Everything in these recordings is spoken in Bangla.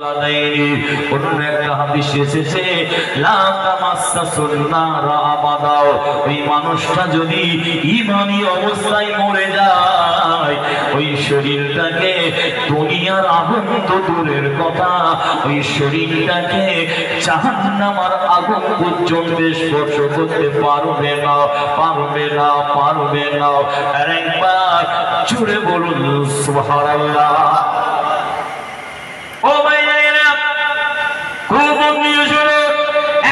অন্য একটা হাদিসে এসেছে লা তামাসসাসুন নারা আবাদা। ওই মানুষটা যদি ঈমানি অবস্থায় মরে যায়, ওই শরীরটাকে দুনিয়ার আগুন তো দূরের কথা, ওই শরীরটাকে জাহান্নামের আগুন পর্যন্ত স্পর্শ করতে পারবে না, পারবে না, পারবে না। আর একবার জোরে বলুন সুবহানাল্লাহ। ও ভাইরা, খুব নিয়ে শুনো,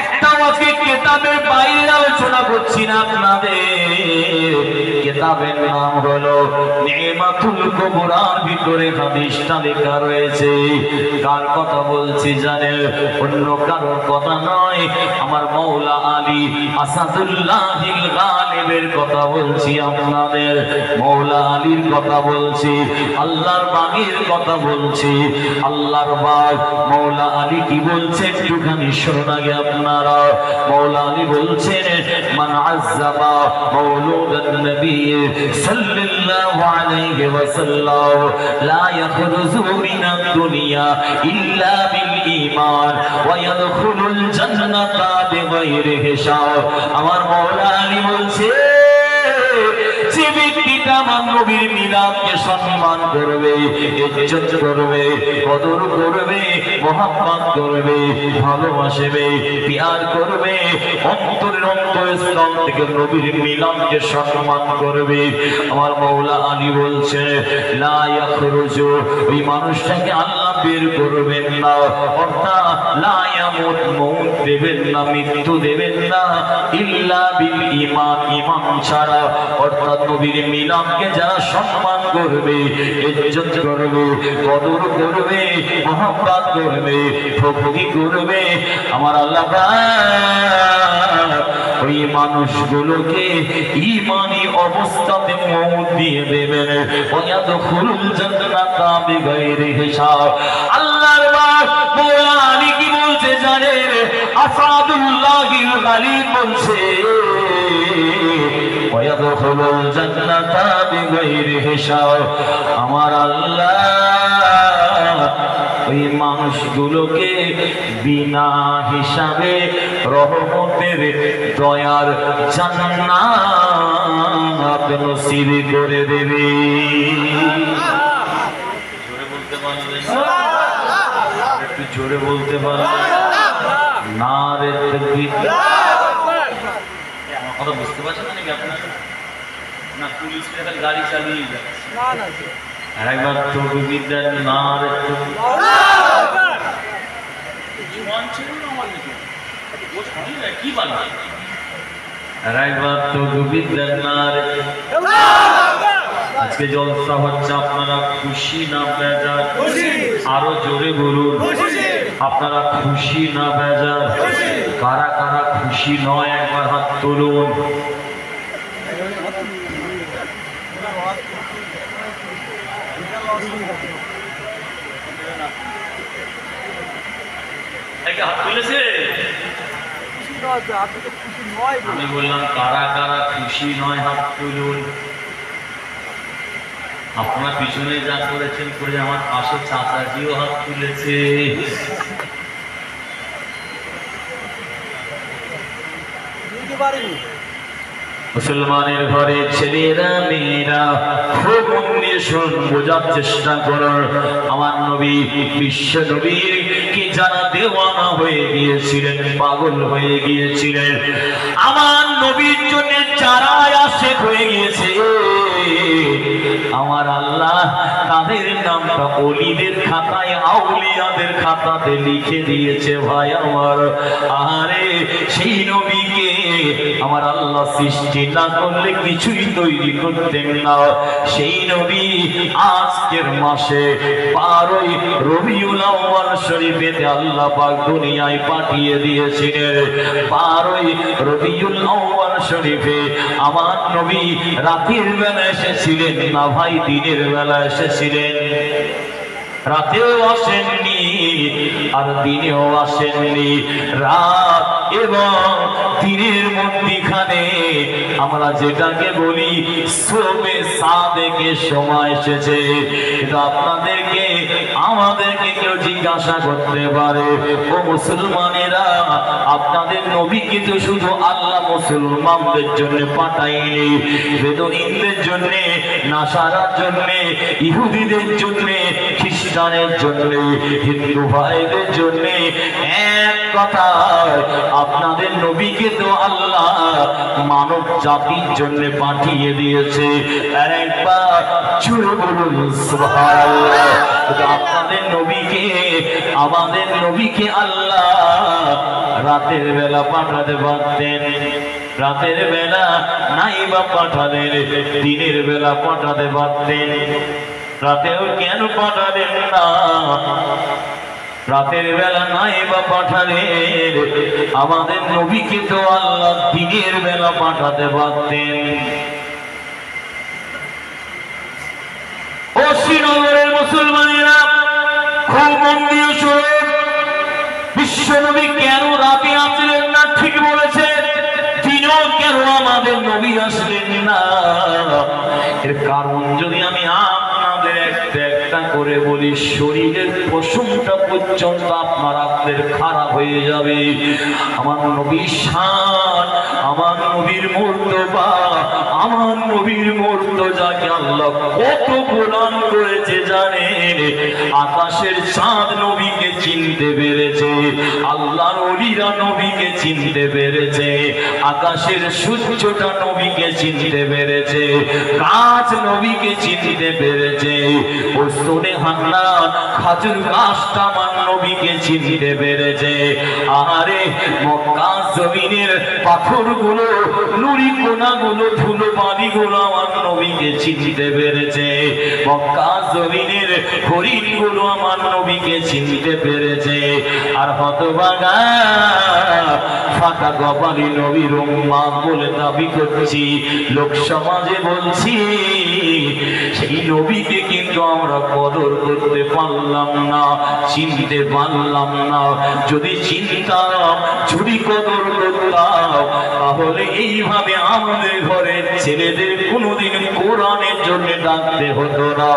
একটা আজকে কিতাবের বাইরে আলোচনা করছি না আপনাদের। কিতাবের নাম হলো নিমাতুল কুবরার ভিতরে হাদিসটা লেখা রয়েছে। কার কথা বলছি জানেন? অন্য কারোর কথা নয়, আমার মাওলা আলী আসাদুল্লাহিল গালিবের কথা বলছি আপনাদের। মাওলা আলীর কথা বলছি, আল্লাহর বাগের কথা বলছি। আল্লাহর বাগ মাওলা আলী কি বলছে একটুখানি শুনুন আগে আপনারা। মাওলা আলী বলছেন, মান আযযাবা মাওলুদান নবী সাল্লাল্লাহু আলাইহি ওয়াসাল্লাম লা ইয়াখরুজু মিনাদ দুনিয়া ইল্লা বিল ঈমান ওয়া ইয়াদখুলুল জান্নাতা বিগাইরি হিসাব। আমার মাওলা আলী বলছে, যে ব্যক্তিটা আমার নবীর মিলাদকে সম্মান করবে, ইজ্জত করবে, কদর করবে, মোহাব্বত করবে, ভালোবাসবে, প্যার করবে, অন্তরের অন্তঃস্থল থেকে নবীর মিলাদকে সম্মান করবে, আমার মাওলা আলী বলছে লা ইয়াখরুজু, ওই মানুষটাকে আল্লাহ বের করবেন না, অর্থাৎ লা ইয়ামুত, মউত দেবেন না, মৃত্যু দেবেন না, ইল্লা বিল ঈমান, ঈমান ছাড়া। অর্থাৎ নবীর মিলাদকে যারা সম্মান করবে, ইজ্জত করবে, কদর করবে, মোহাব্বত করবে, ভক্তি করবে, আমার আল্লাহ ওই মানুষগুলোকে ঈমানি অবস্থাতে মওত দিয়ে দেবেন। ওয়ায়াদখুলুল জান্নাতা বিগাইরি হিসাব। আল্লাহর বাগ মাওলা আলী কি বলছে জানেন? আসাদুল্লাহিল গালিব বলছে, ওয়ায়াদখুলুল জান্নাতা বিগাইরি হিসাব। আমার আল্লাহ ওই মানুষগুলোকে বিনা হিসাবে রহমতের দয়ার জান্নাত নসিব করে দেবে। জোরে বলতে পারবেন? একটু জোরে বলতে পারবেন? নারে তাকবীর। আমার কথা বুঝতে পারছেন নাকি আপনারা? না পুলিশ খালি গাড়ি চালিয়ে যাচ্ছে। না না, আরেকবার তাকবীর দেন। নারে তাকবীর। জীবন ছিল না আমাদের, ও শুনি না কি বানায়। আরেকবার তাকবীর দেন। নারে আজকে জলসা হচ্ছে, আপনারা খুশি না বেজার? আরো জোরে বলুন, আপনারা খুশি না বেজার? কারা কারা খুশি নয় একবার হাত তুলুন। হাত তুলেছে? আমি বললাম কারা কারা খুশি নয় হাত তুলুন। আপনারা পিছনে যা করেছেন করে, আমার পাশে চাচাজিও হাত তুলেছে। মুসলমানের ঘরে ছেলেরা মেয়েরা খুব অন্বেষণ বোঝার চেষ্টা করো। আমার নবী, বিশ্ব নবীর কি যারা দেওয়ানা হয়ে গিয়েছিলেন, পাগল হয়ে গিয়েছিলেন, আমার নবীর জন্য যারা আশিক হয়ে গিয়েছে, আমার আল্লাহ তাদের নামটা ওলিদের খাতায়, আউলিয়াদের খাতাতে লিখে দিয়েছে। ভাই আমার, আরে সেই নবীকে আমার আল্লাহ সৃষ্টি না করলে কিছুই তৈরি করতেন না। সেই নবী আজকের মাসে 12ই রবিউল আউয়াল শরীফেতে আল্লাহ পাক দুনিয়ায় পাঠিয়ে দিয়েছিলেন। 12ই রবিউল আউয়াল শরীফে আমার নবী রাতের বেলা এসেছিলেন না ভাই, দিনের বেলা এসেছিলেন। রাতেও আসেননি আর দিনেও আসেননি। রাত এবং দিনের মধ্যখানে আমরা যেটাকে বলি সোবে সাদেকে সময় এসেছে। কিন্তু আপনাদেরকে আমাদেরকে কেউ জিজ্ঞাসা করতে পারে, ও মুসলমানেরা, আপনাদের নবী কিন্তু শুধু আল্লাহ মুসলমানদের জন্য পাঠায়নি, বেদুইনদের জন্য, নাসারার জন্য, ইহুদিদের জন্য, খ্রিস্টানের জন্য, হিন্দু ভাইদের জন্য। এক কথা, আপনাদের নবীকে তো আল্লাহ মানব জাতির জন্য পাঠিয়ে দিয়েছে। আর একবার জোরে বলুন সুবহানাল্লাহ। আপনাদের নবীকে, আমাদের নবীকে আল্লাহ রাতের বেলা পাঠাতে পারতেন, রাতের বেলা নাই বা পাঠালেন, দিনের বেলা পাঠাতে পারতেন, রাতেও কেন পাঠালেন না? রাতের বেলা নাই বা পাঠালেন, আমাদের নবীকে তো আল্লাহ দিনের বেলা পাঠাতে পারতেন। ও শ্রীনগরের মুসলমানেরা, খুব মন দিয়ে শুনুন, বিশ্ব নবী কেন রাতে আসলেন না? ঠিক বলেছেন, দিনও কেন আমাদের নবী আসলেন না? এর কারণ যদি আমি আপনাদের একটা একটা করে বলি, শরীরের পশমটা পর্যন্ত আপনাদের খারাপ হয়ে যাবে। আমার নবীর শান, আমার নবীর মর্তবা, আমার নবীর মর্তবাকে আল্লাহ কত প্রদান করেছে জানেন? আকাশের চাঁদ নবীকে চিনতে পেরেছে, আল্লাহর ওলিরা নবীকে চিনতে পেরেছে, আকাশের সূর্যটা নবীকে চিনতে পেরেছে, গাছ নবীকে চিনতে পেরেছে, ও সোনে হান্নান খাজুর গাছটা আমার নবীকে চিনতে পেরেছে। আরে মক্কা জমিনের পাথরগুলো, নুড়ি কোনাগুলো, ধুলো বালিগুলো আমার নবীকে চিনতে পেরেছে, মক্কা জমিনের হরিণগুলো আমার নবীকে চিনতে পেরেছে। আর হতভাগা ফাঁকা কপালি নবীর উম্মত বলে দাবি করছি, লোক সমাজে বলছি, সেই নবীকে কিন্তু আমরা কদর করতে পারলাম না, চিনতে পারলাম না। যদি চিনতাম, যদি কদর করতাম, তাহলে এইভাবে আমাদের ঘরের ছেলেদের কোনোদিন কোরআনের জন্য ডাকতে হতো না,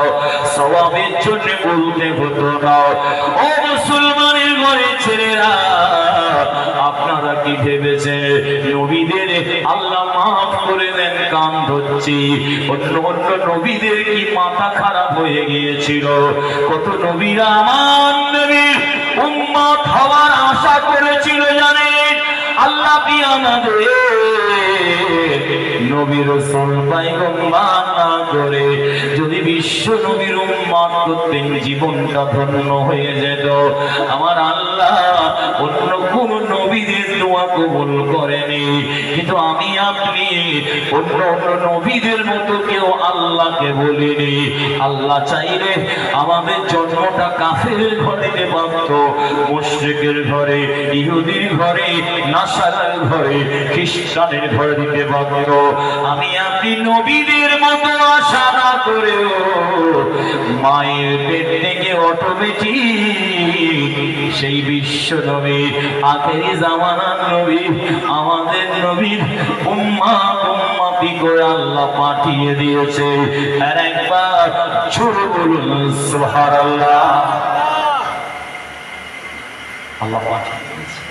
সওয়াবের জন্য বলতে হতো না। ও মুসলমানের ঘরের ছেলেরা, আপনারা কি ভেবেছে নবীদের আল্লাহ মাফ করে দেন? কান ধরছি, অন্য অন্য নবীদের কি মাথা খারাপ হয়ে গিয়েছিল? কত নবীরা আমার নবীর উম্মত হওয়ার আশা করেছিল জানেন? আল্লাহ কি আমাদের নবীর রাসূল পয়গম্বর না করে যদি বিশ্ব নবীর উম্মত করতেন, জীবনটা ধন্য হয়ে যেত। আমার আল্লাহ অন্য কোন নবীদের দোয়া কবুল করেনি, কিন্তু আমি আপনি অন্য অন্য নবীদের মতো কেউ আল্লাহকে বলিনি। আল্লাহ চাইলে আমাদের জন্মটা কাফেরের ঘরে দিতে পারত, মুশরিকের ঘরে, ইহুদির ঘরে, নাসারার ঘরে, খ্রিস্টানের ঘরে দিতে পারত। আমি আপনি নবীদের মতো আশা না করেও মায়ের পেট থেকে অটোমেটিক সেই বিশ্ব নবী, আখেরি জামানার নবী, আমাদের নবীর উম্মত উম্মতি করে আল্লাহ পাঠিয়ে দিয়েছে। আর একবার জোরে বলুন সুবহানাল্লাহ। আল্লাহ পাঠিয়ে দিয়েছে,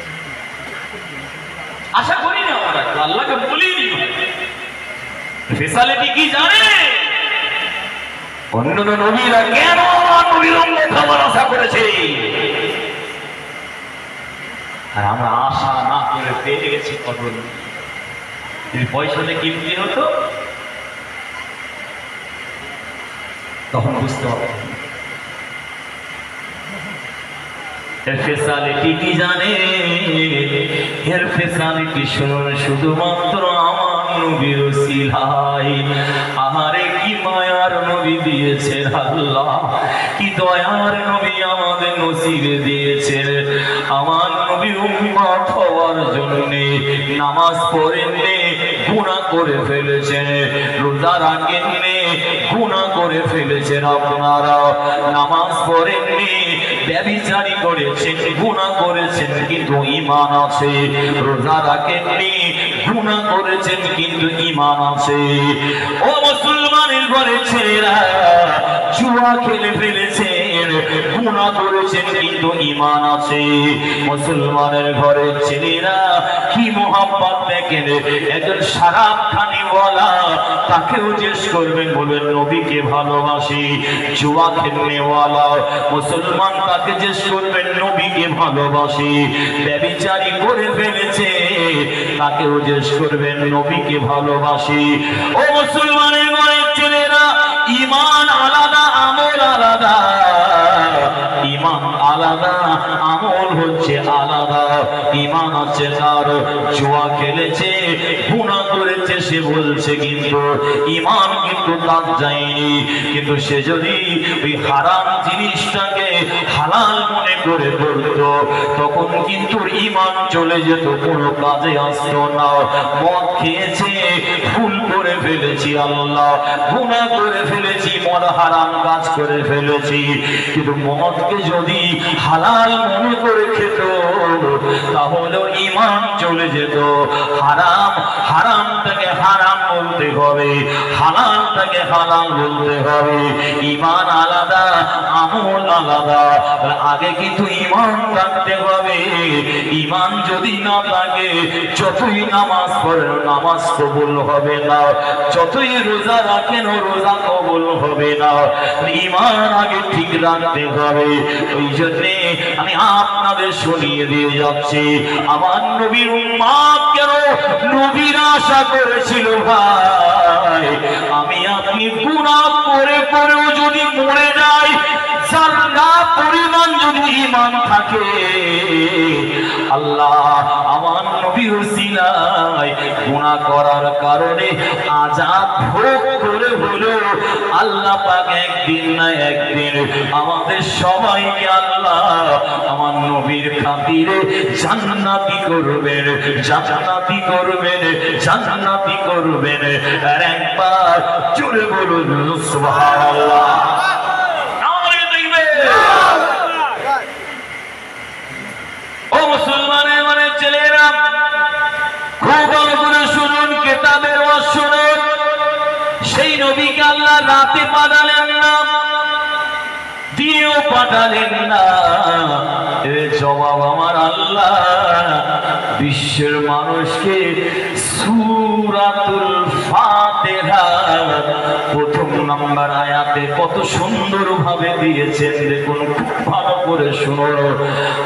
আশা করি না আমরা, আল্লাহকে বলিনি। ফেসালিটি কি জানে? অন্য নবীরা কেন আমার নবীর উম্মত হওয়ার আশা করেছে, আর আমরা আশা না করে পেয়ে গেছি কদর। যদি পয়সাতে কিনতে হতো তখন বুঝতে হবে। এর ফেসালিটি কি জানে? এর ফেসালিটি শুনুন, শুধুমাত্র আমার নবীর ওসিলায়। আহারে কি মায়ার নবী দিয়েছেন আল্লাহ, কি দয়ার নবী আমাদের নসিবে দিয়েছেন। আমার নবী উম্মত হওয়ার জন্য নামাজ পড়েননি, গুনাহ করে ফেলেছেন, রোজা রাখেননি, গুনাহ করে ফেলেছেন। আপনারা নামাজ পড়েননি, ব্যভিচারী করেছেন, গুনাহ করেছেন, কিন্তু ঈমান আছে। রোজা রাখেননি, গুনাহ করেছেন, কিন্তু ঈমান আছে। ও মুসলমানের ঘরে ছেলেরা জুয়া খেলে ফেলেছেন, গুনাহ করেছেন কিন্তু ঈমান আছে। মুসলমানের ঘরের ছেলেরা কি মোহাব্বত দেখেন, একজন শরাব খানিওয়ালা তাকেও জিজ্ঞেস করবেন, বলবেন নবীকে ভালোবাসি। জুয়া খেলনেওয়ালা মুসলমান তাকে জিজ্ঞেস করবেন নবীকে ভালোবাসি। ব্যভিচারী করে ফেলেছে তাকেও জিজ্ঞেস করবেন নবীকে ভালোবাসি। ও মুসলমানের ঘরের ছেলেরা, ঈমান আলাদা, আমল আলাদা। ঈমান আলাদা, আমল হচ্ছে আলাদা। ঈমান আছে তার, জুয়া খেলেছে, গুনাহ করেছে, সে বলছে কিন্তু ঈমান কিন্তু তার যায়নি। কিন্তু সে যদি ওই হারাম জিনিসটাকে হালাল মনে করে করত, তখন কিন্তু ঈমান চলে যেত, কোনো কাজে আসতো না। মদ খেয়েছে, ভুল করে ফেলেছি আল্লাহ, গুনাহ করে ফেলেছি, মদ হারাম কাজ করে ফেলেছি, কিন্তু মদকে যদি হালাল মনে করে খেত তাহলে ঈমান চলে যেত। হারাম, হারামটাকে হারাম বলতে হবে, হালালটাকে হালাল বলতে হবে। ঈমান আলাদা, আমল আলাদা। আগে কিন্তু ঈমান রাখতে হবে। ঈমান যদি না থাকে, যতই নামাজ পড়েন নামাজ কবুল হবে না, যতই রোজা রাখেন রোজা কবুল হবে না। ঈমান আগে ঠিক রাখতে হবে। ওই জন্যে আমি আপনাদের শুনিয়ে দিয়ে যাচ্ছি, আমার নবীর উম্মত কেন নবীর আশা করেছিল ভাই, আমি আপনি গুনাহ করে করেও যদি মরে যাই, জান্না পরিমাণ যদি ঈমান থাকে, আল্লাহ আমার নবীর উসিলায় গুনাহ করার কারণে আযাব ভোগ করে হলো আল্লাহ পাক একদিন না একদিন আমাদের সবাইকে আল্লাহ আমার নবীর খাতিরে জান্নাতি করবেন, জান্নাতি করবেন, জান্নাতি করবেন। আর একবার জোরে বলুন সুবহানাল্লাহ। ও মুসলমানের মানে ছেলেরা, খুব ভালো করে শুনুন, কিতাবের ওয়াজ শুনুন। সেই নবীকে আল্লাহ রাতে পাঠালেন না, দিনেও পাঠালেন না। এর জবাব আমার আল্লাহ বিশ্বের মানুষকে সূরাতুল ফাতিহা প্রথম নাম্বার আয়াতে কত সুন্দর ভাবে দিয়েছেন। দেখুন, খুব ভালো করে শুনুন।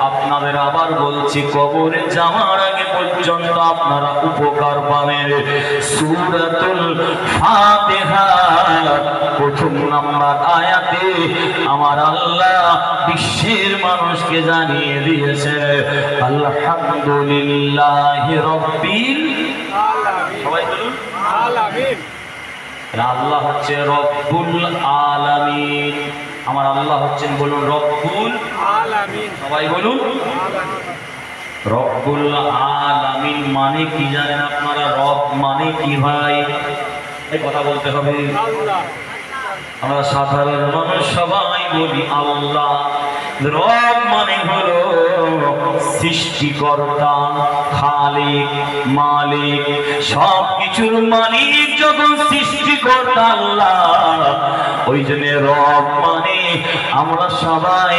আপনাদের আবার বলছি, কবরে যাওয়ার আগে পর্যন্ত আপনারা উপকার পাবেন। সূরাতুল ফাতিহা প্রথম নাম্বার আয়াতে আমার আল্লাহ বিশ্বের মানুষকে জানিয়ে দিয়েছে আলহামদুলিল্লাহি রাব্বিল আলামিন। সবাই বলুন আলামিন। আল্লাহ হচ্ছে রব্বুল আলামিন। আমার আল্লাহ হচ্ছেন, বলুন রব্বুল আলামিন। সবাই বলুন রব্বুল আলামিন মানে কি জানেন আপনারা? রব মানে কি ভাই? এই কথা বলতে হবে। আমরা সাধারণ মানুষ সবাই বলি আল্লাহ। রব মানে হলো সৃষ্টিকর্তা, খালিক, মালিক, সব কিছুর মালিক যখন সৃষ্টিকর্তা আল্লাহ, ওই জন্য রব মানে আমরা সবাই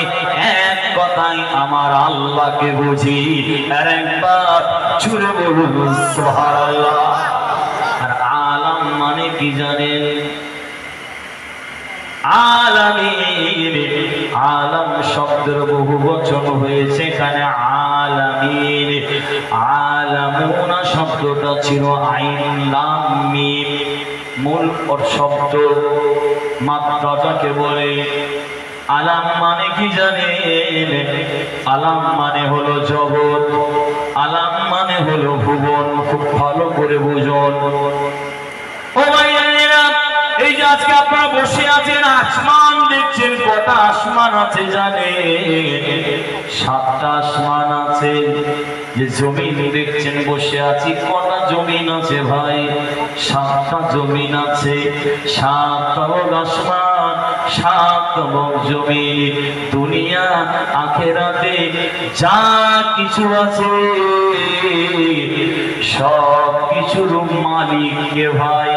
এক কথাই আমার আল্লাহকে বুঝি। আর একবার জোরে বলুন সুবহানাল্লাহ। আর আলাম মানে কি জানেন? আলামিন, আলাম শব্দের বহু বচন হয়েছে এখানে আলামিন। আলামুনা শব্দটা ছিল আইন লাম মিম, মূল শব্দ মাত্রাটাকে বলে। আলাম মানে কি জানেন? আলাম মানে হলো জগৎ, আলাম মানে হলো ভুবন। খুব ভালো করে বুঝুন। ও ভাইয়েরা, এই যে আজকে আপনারা বসে আছেন, আসমান দেখছেন, কটা আসমান আছে জানেন? 7টা আসমান আছে। যে জমিন দেখছেন বসে আছি, কটা জমিন আছে ভাই? 7টা জমিন আছে। 7টা আসমান, 7টা জমিন। দুনিয়া আখিরাতে যা কিছু আছে সব কিছুর মালিক কে ভাই?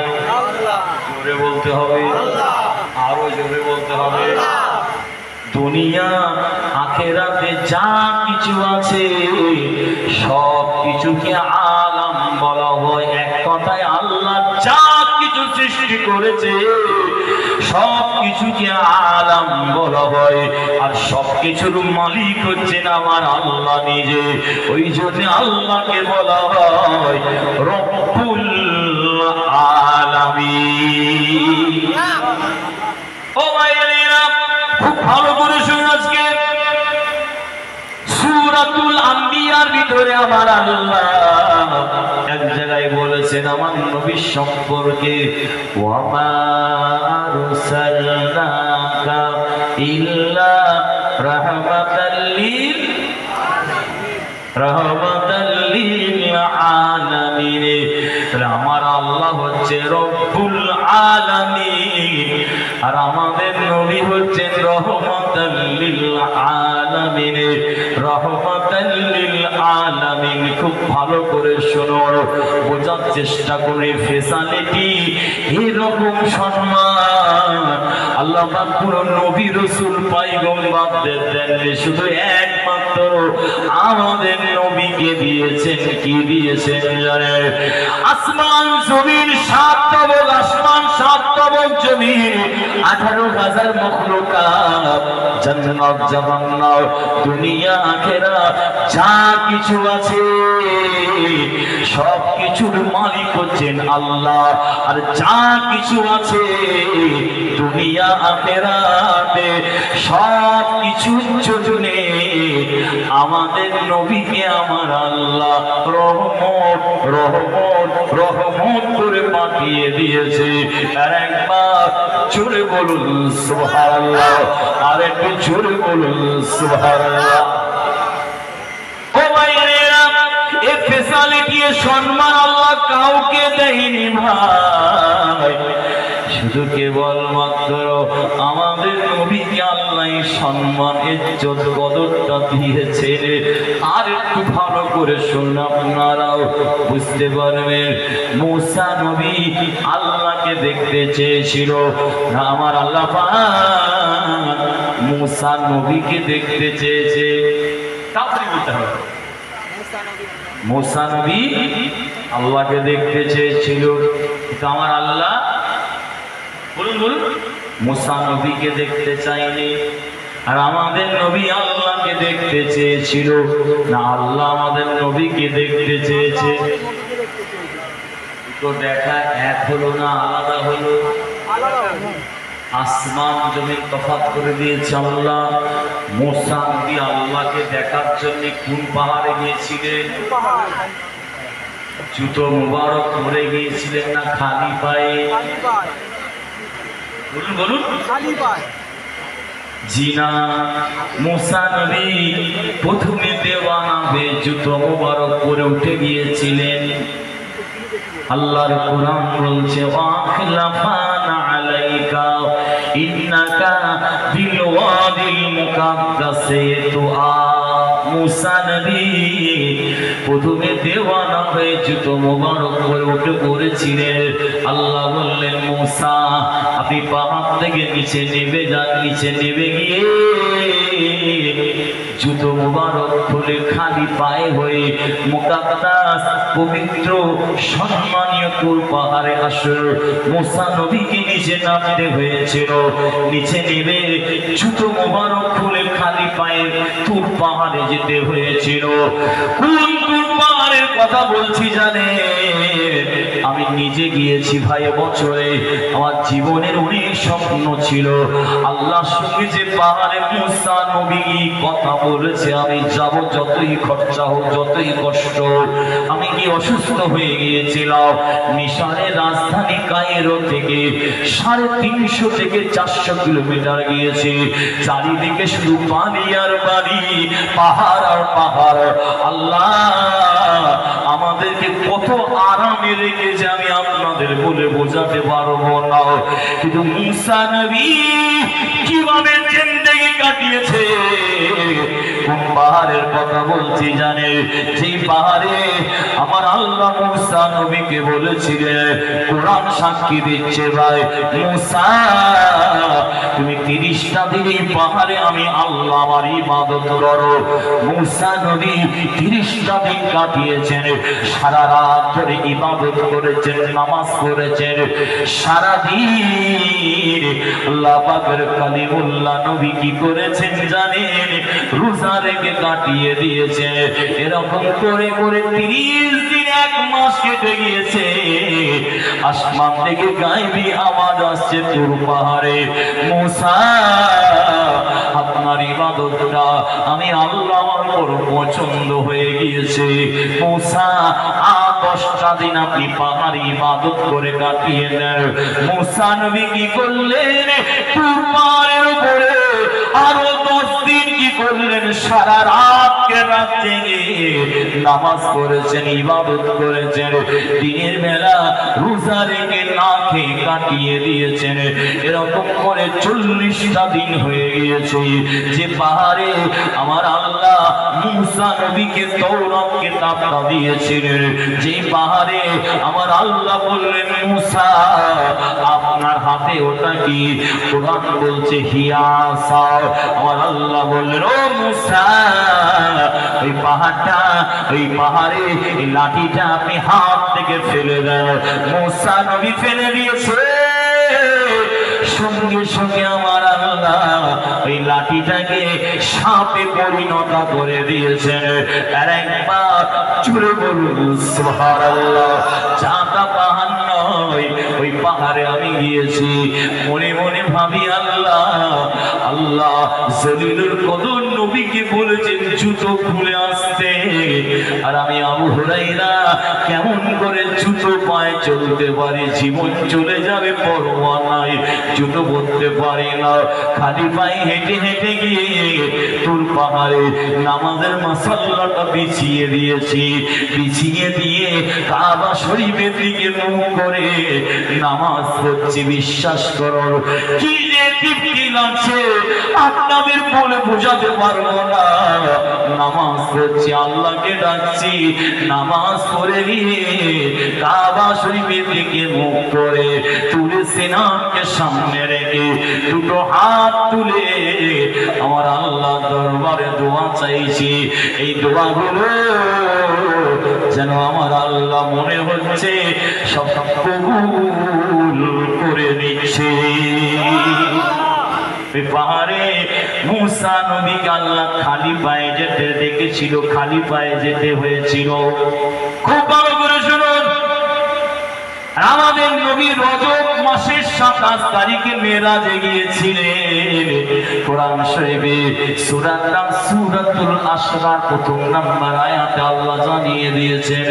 জোরে বলতে হবে, আরো জোরে বলতে হবে। দুনিয়া আখেরাতে যা কিছু আছে সব কিছুকে আলাম বলা হয়। এক কথায় আল্লাহ যা কিছু সৃষ্টি করেছে সব কিছুকে আলাম বলা হয়। আর সব কিছুর মালিক হচ্ছেন আমার আল্লাহ নিজে। ওই জন্য আল্লাহকে বলা হয় রব্বুল আলামিন। ও ভাইয়েরা, খুব ভালো করে শুনুন। আজকে সূরাতুল আম্বিয়ার ভিতরে আমার আল্লাহ এক জায়গায় বলেছেন আমার নবী সম্পর্কে, ওয়া মা আরসালনাকা ইল্লা রাহমাতাল লিল আলামিন। আমার আল্লাহ হচ্ছে রব্বুল আলামিন, আর আমাদের নবী হচ্ছেন রহমাতাল লিল আলামিন। রহমাতাল লিল আলামিন, খুব ভালো করে শোনো, বোঝার চেষ্টা করে। ফেসালিটি এরকম সম্মান আল্লাহ পাক পুরো নবী রাসূল পয়গম্বরদের দেননি, শুধু একমাত্র আমাদের নবীকে দিয়েছেন। কি দিয়েছেন জানে? আসমান জমিন সাত তবক, আসমান সাত তবক জমিন 18,000 মখলুকাত, জান্নাত জাহান্নাম দুনিয়া আখিরাত যা কিছু আছে সব কিছুর মালিক হচ্ছেন আল্লাহ। আর যা কিছু আছে দুনিয়া আখিরাতে সব কিছুর জন্য আমাদের নবীকে আমার আল্লাহ রহমত রহমত রহমত করে পাঠিয়ে দিয়েছে। আর একবার জোরে বলুন সুবহানাল্লাহ, আর একটু জোরে বলুন সুবহানাল্লাহ। ও ভাইরা, এই ফেসালিটি সম্মান আল্লাহ কাউকে দেয়নি ভাই, শুধু কেবলমাত্র আমাদের নবীকে আল্লাহ সম্মান ইজ্জত কদরটা দিয়েছে। আর একটু ভালো করে শুনুন, আপনারাও বুঝতে পারবেন। মুসা নবী আল্লাহকে দেখতে চেয়েছিল না, আমার আল্লাহ পাক মুসা নবীকে দেখতে চেয়েছে। তাড়াতাড়ি বলতে হবে, মুসা নবী আল্লাহকে দেখতে চেয়েছিল, কিন্তু আমার আল্লাহ বলুন বলুন মুসা নবীকে দেখতে চাইনি। আর আমাদের নবী আল্লাহকে দেখতে চেয়েছিল না, আল্লাহ আমাদের নবীকে দেখতে চেয়েছে। তো দেখা এক হলো না আলাদা হলো? আসমান জমিন তফাৎ করে দিয়েছে আল্লাহ। মুসা নবী আল্লাহকে দেখার জন্য কোন পাহাড়ে গিয়েছিলেন? জুতো মুবারক পরে গিয়েছিলেন না খালি পায়ে? বলুন বলুন। জিনা মুসা নবী প্রথমে দেওয়ানা হয়ে জুতো মুবারক পরে উঠে গিয়েছিলেন। আল্লাহর কোরআন বলছে ওয়াখলাফানা আলাইকা ইন্নাকা বিল ওয়াদিল মুকাদ্দাসে তুআ। মুসা নবী প্রথমে দেওয়ানা হয়ে জুতো মোবারক পরে উঠে পড়েছিলেন। আল্লাহ বললেন মুসা আপনি পাহাড় থেকে নিচে নেমে যান। নিচে নেমে গিয়ে জুতো মোবারক খুলে খালি পায়ে হয়ে মুকাদ্দাস পবিত্র সম্মানীয় তুর পাহাড়ে আসুন। মুসা নবীকে নিচে নামতে হয়েছিল। নিচে নেমে জুতো মোবারক খুলে খালি পায়ে তুর পাহাড়ে যেতে হয়েছিল। কোন তুর পাহাড়ের কথা বলছি জানে? আমি নিজে গিয়েছি ভাই বছরে। আমার জীবনের অনেক স্বপ্ন ছিল আল্লাহর সঙ্গে যে পাহাড়ে মুসা নবী কথা বলেছে আমি যাব, যতই খরচা হোক যতই কষ্ট। আমি কি অসুস্থ হয়ে গিয়েছিলাম। মিশরের রাজধানী কায়রো থেকে 350 থেকে 400 কিলোমিটার গিয়েছি। চারিদিকে শুধু পানি আর পানি, পাহাড় আর পাহাড়। আল্লাহ আমাদেরকে কত আরামে রেখেছে আমি আপনাদের বলে বোঝাতে পারবো না। কিন্তু মুসা নবী কিভাবে জিন্দেগি কাটিয়েছে, কোন পাহাড়ের কথা বলছি জানে, যেই পাহাড়ে আমার আল্লাহ মুসা নবীকে বলেছিলেন, কোরআন সাক্ষী দিচ্ছে ভাই মুসা তুমি 30টা দিন এই পাহাড়ে আমি আল্লাহ আমার ইবাদত করো। মুসা নবী 30টা দিন কাটিয়েছেন, সারা রাত ধরে ইবাদত করেছেন, নামাজ পড়েছেন, সারা দিন আল্লাহ পাকের কালিমুল্লাহ নবী কি করেছেন জানেন, রোজা রেখে কাটিয়ে দিয়েছেন। এরকম করে করে 30 দিন 1 মাস কেটে গিয়েছে। আসমান থেকে গায়েবী আওয়াজ আসছে তুর পাহাড়ে, মুসা আপনার ইবাদতটা আমি আল্লাহর বড় পছন্দ হয়ে গিয়েছে। মুসা 10টা দিন আপনি পাহাড়ে ইবাদত করে কাটিয়ে দেন। মুসা নবী কি করলেন, তুর পাহাড়ের উপরে আরো 10 দিন কি করলেন, সারা রাত জেগে নামাজ পড়েছেন, ইবাদত করেছেন, দিনের বেলা রোজা রেখে না খেয়ে কাটিয়ে দিয়েছেন। এরকম করে 40টা দিন হয়ে গিয়েছে। যে পাহাড়ে আমার আল্লাহ মুসা নবীকে তাওরাত কিতাবটা দিয়েছিলেন, যে পাহাড়ে আমার আল্লাহ বললেন মুসা আপনার হাতে ওটা কি, কোরআন বলছে হিয়াসা। আমার আল্লাহ বললেন ও মুসা ওই পাহাড়টা, ওই পাহাড়ে এই লাঠিটা আপনি হাত থেকে ফেলে দেন। মুসা নবী ফেলে দিয়েছে, সঙ্গে সঙ্গে আমার আল্লাহ ওই লাঠিটাকে সাপে পরিণত করে দিয়েছেন। আর একবার জোরে বলুন সুবহানাল্লাহ। চাঁদা পাহাড় নয়, ওই পাহাড়ে আমি গিয়েছি, মনে মনে ভাবি আল্লাহ আল্লাহ জলিলুল কদর নবীকে বলেছেন জুতো খুলে আসতে, আর আমি আবু হুরায়রা কেমন করে জুতো পায়ে চলতে পারি, জীবন চলে যাবে পরোয়া নাই, জুতো পরতে পারি না, খালি পায়ে হেঁটে হেঁটে গিয়ে তুর পাহাড়ে নামাজের মাসাল্লাটা বিছিয়ে দিয়েছি। বিছিয়ে দিয়ে কাবা শরীফের দিকে মুখ করে নামাজ পড়ছি। বিশ্বাস করো কি যে তৃপ্তি লাগছে আপনাদের বলে বোঝাতে পারবো না। নামাজ পড়ছি, আল্লাহকে ডাকছি, নামাজ পড়ে নিয়ে কাবা শরীফের দিকে মুখ করে তুলে সিনাকে সামনে রেখে দুটো হাত তুলে আমার আল্লাহ দরবারে দোয়া চাইছি। এই দোয়াগুলো যেন আমার আল্লাহ মনে হচ্ছে সব কবুল করে নিচ্ছে। পাহাড়ে মুসা নবীকে আল্লাহ খালি পায়ে যেতে দেখেছিল, খালি পায়ে যেতে হয়েছিল। খুব ভালো করে শুনুন, আমাদের নবী রজব মাসের 27 তারিখে মেরাজে গিয়েছিলেন। কোরআন শরীফে সূরার নাম সূরাতুল আসরা, প্রথম নাম্বার আয়াতে আল্লাহ জানিয়ে দিয়েছেন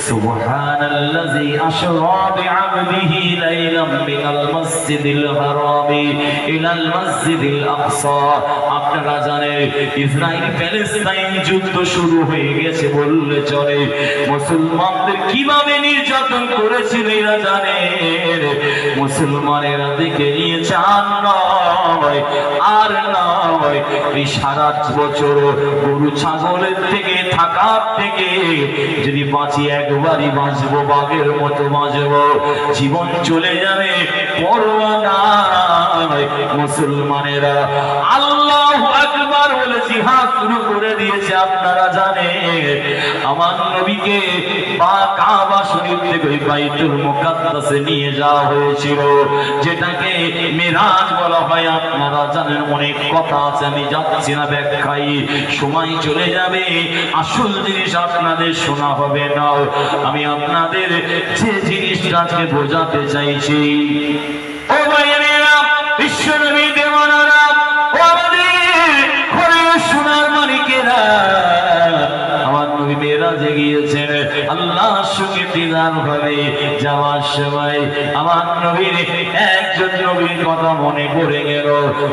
সুবহানাল্লাযী আসরা বিআবদিহি লাইলাম মিনাল মাসজিদিল হারামি ইলাল মাসজিদিল আকসা। আপনারা জানেন ইসরাইল প্যালেস্টাইন যুদ্ধ শুরু হয়ে গেছে বললে চলে। মুসলমানদের কিভাবে নির্যাতন করেছিল এরা জানেন। মুসলমানেরা দেখে নিয়ে চান নয় আর নয়, এই সারা বছর গরু ছাগলের থেকে থাকার থেকে যদি বাঁচি একবারই বাঁচবো, বাঘের মতো বাঁচবো, জীবন চলে যাবে পরোয়া নাই। মুসলমানেরা আল্লাহু আকবার বলে জিহাদ শুরু করে দিয়েছে। আপনারা জানেন আমার নবীকে কাবা শরীফ থেকে বাইতুল মুকাদ্দাসে নিয়ে যাওয়া হয়েছিল, যেটাকে মিরাজ বলা হয়। আপনারা জানেন অনেক কথা আছে, আমি যাচ্ছি না ব্যাখ্যায়, সময় চলে যাবে, আসল জিনিস আপনাদের শোনা হবে না। আমি আপনাদের যে জিনিসটাকে বোঝাতে চাইছি, ও ভাইয়েরা, বিশ্বনবী দেওয়ানারা, ও আমাদের ঘরে সোনার মালিকেরা, আমার নবী মেরাজে গিয়েছেন, আল্লাহর সঙ্গে ইন্তিজার হবে। যাওয়ার সময় আমার নবীর একজন নবীর কথা মনে পড়ে গেল।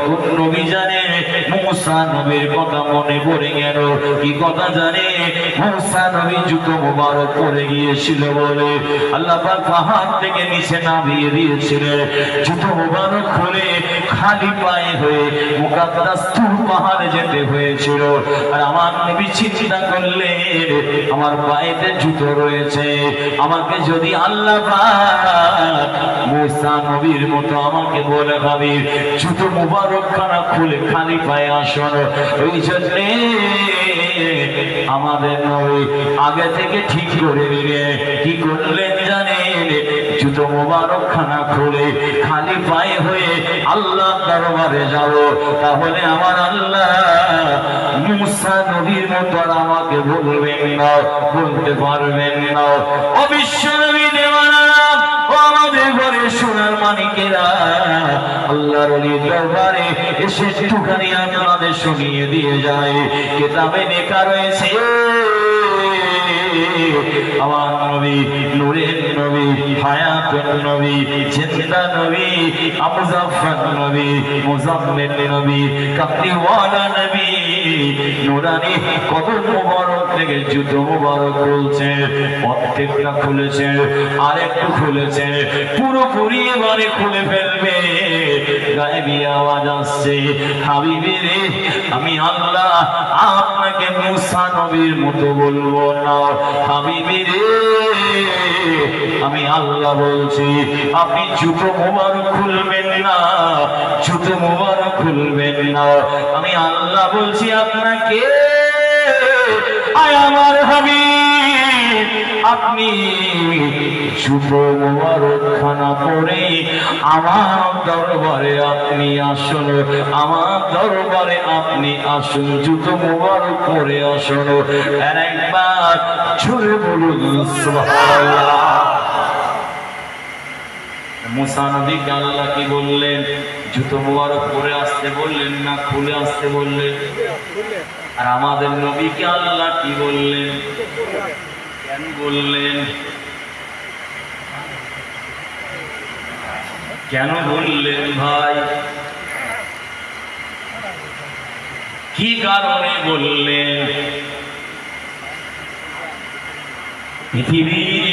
কোন নবী জানে? মুসা নবীর কথা মনে পড়ে গেল। কি কথা জানে? মুসা নবী জুতো মোবারক পরে গিয়েছিল বলে আল্লাহ পাক পাহাড় থেকে নিচে নামিয়ে দিয়েছিলেন। জুতো মোবারক খুলে খালি পায়ে হয়ে মুকাদ্দাস তুর পাহাড়ে যেতে হয়েছিল। আর আমার নবী চিন্তা করলেন আমার পায়েতে জুতো রয়েছে, আমাকে যদি আল্লাহ পাক মুসা নবীর মতো আমাকে বলে ভাবি জুতো মোবারক খানা খুলে খালি পায়ে আসুন, ওই জন্য আমাদের নবী আগে থেকে ঠিক করে নিলেন। কি করলেন জানেন? জুতো মোবারক খানা খুলে খালি পায়ে হয়ে আল্লাহ দরবারে যাব, তাহলে আমার আল্লাহ মুসা নবীর মতো আমাকে বলবেন না, বলতে পারবেন না। অবিশ্ব নবী দেওয়ানা ও আমাদের ঘরে সোনার মানিকেরা, আল্লাহর ওলির দরবারে এসে একটুখানি আপনাদের শুনিয়ে দিয়ে যায়। কিতাবে লেখা রয়েছে আমার নবী নূরের নবী, হায়াতুন নবী, জিন্দা নবী, মুজাফফর নবী, মুজাম্মিল নবী, কামলিওয়ালা নবী, নূরানি কদম মোবারক থেকে জুতো মোবারক খুলছে, প্রত্যেকটা খুলেছে, আরেকটু খুলেছে, পুরোপুরি এবারে খুলে ফেলবে। গায়েবী আওয়াজ আসছে, হাবিবি রে আমি আল্লাহ আপনাকে মুসা নবীর মতো বলবো না। হাবিবি রে আমি আল্লাহ বলছি আপনি জুতো মোবারক খুলবেন না, জুতো মোবারক খুলবেন না। আমি আল্লাহ বলছি আপনাকে, আয় আমার হাবিব আপনি জুতো মোবারক খানা পরে আমার দরবারে আপনি আসুন, আমার দরবারে আপনি আসুন, জুতো মোবারক পরে আসুন। আর একবার ছুড়ে বলুন সুবহানাল্লাহ। মুসা নবীকে আল্লাহ কি বললেন? জুতো মোবারক পরে আসতে বললেন না খুলে আসতে বললেন? আর আমাদের নবীকে আল্লাহ কি বললেন? কেন বললেন? কেন বললেন ভাই? কি কারণে বললেন? পৃথিবীর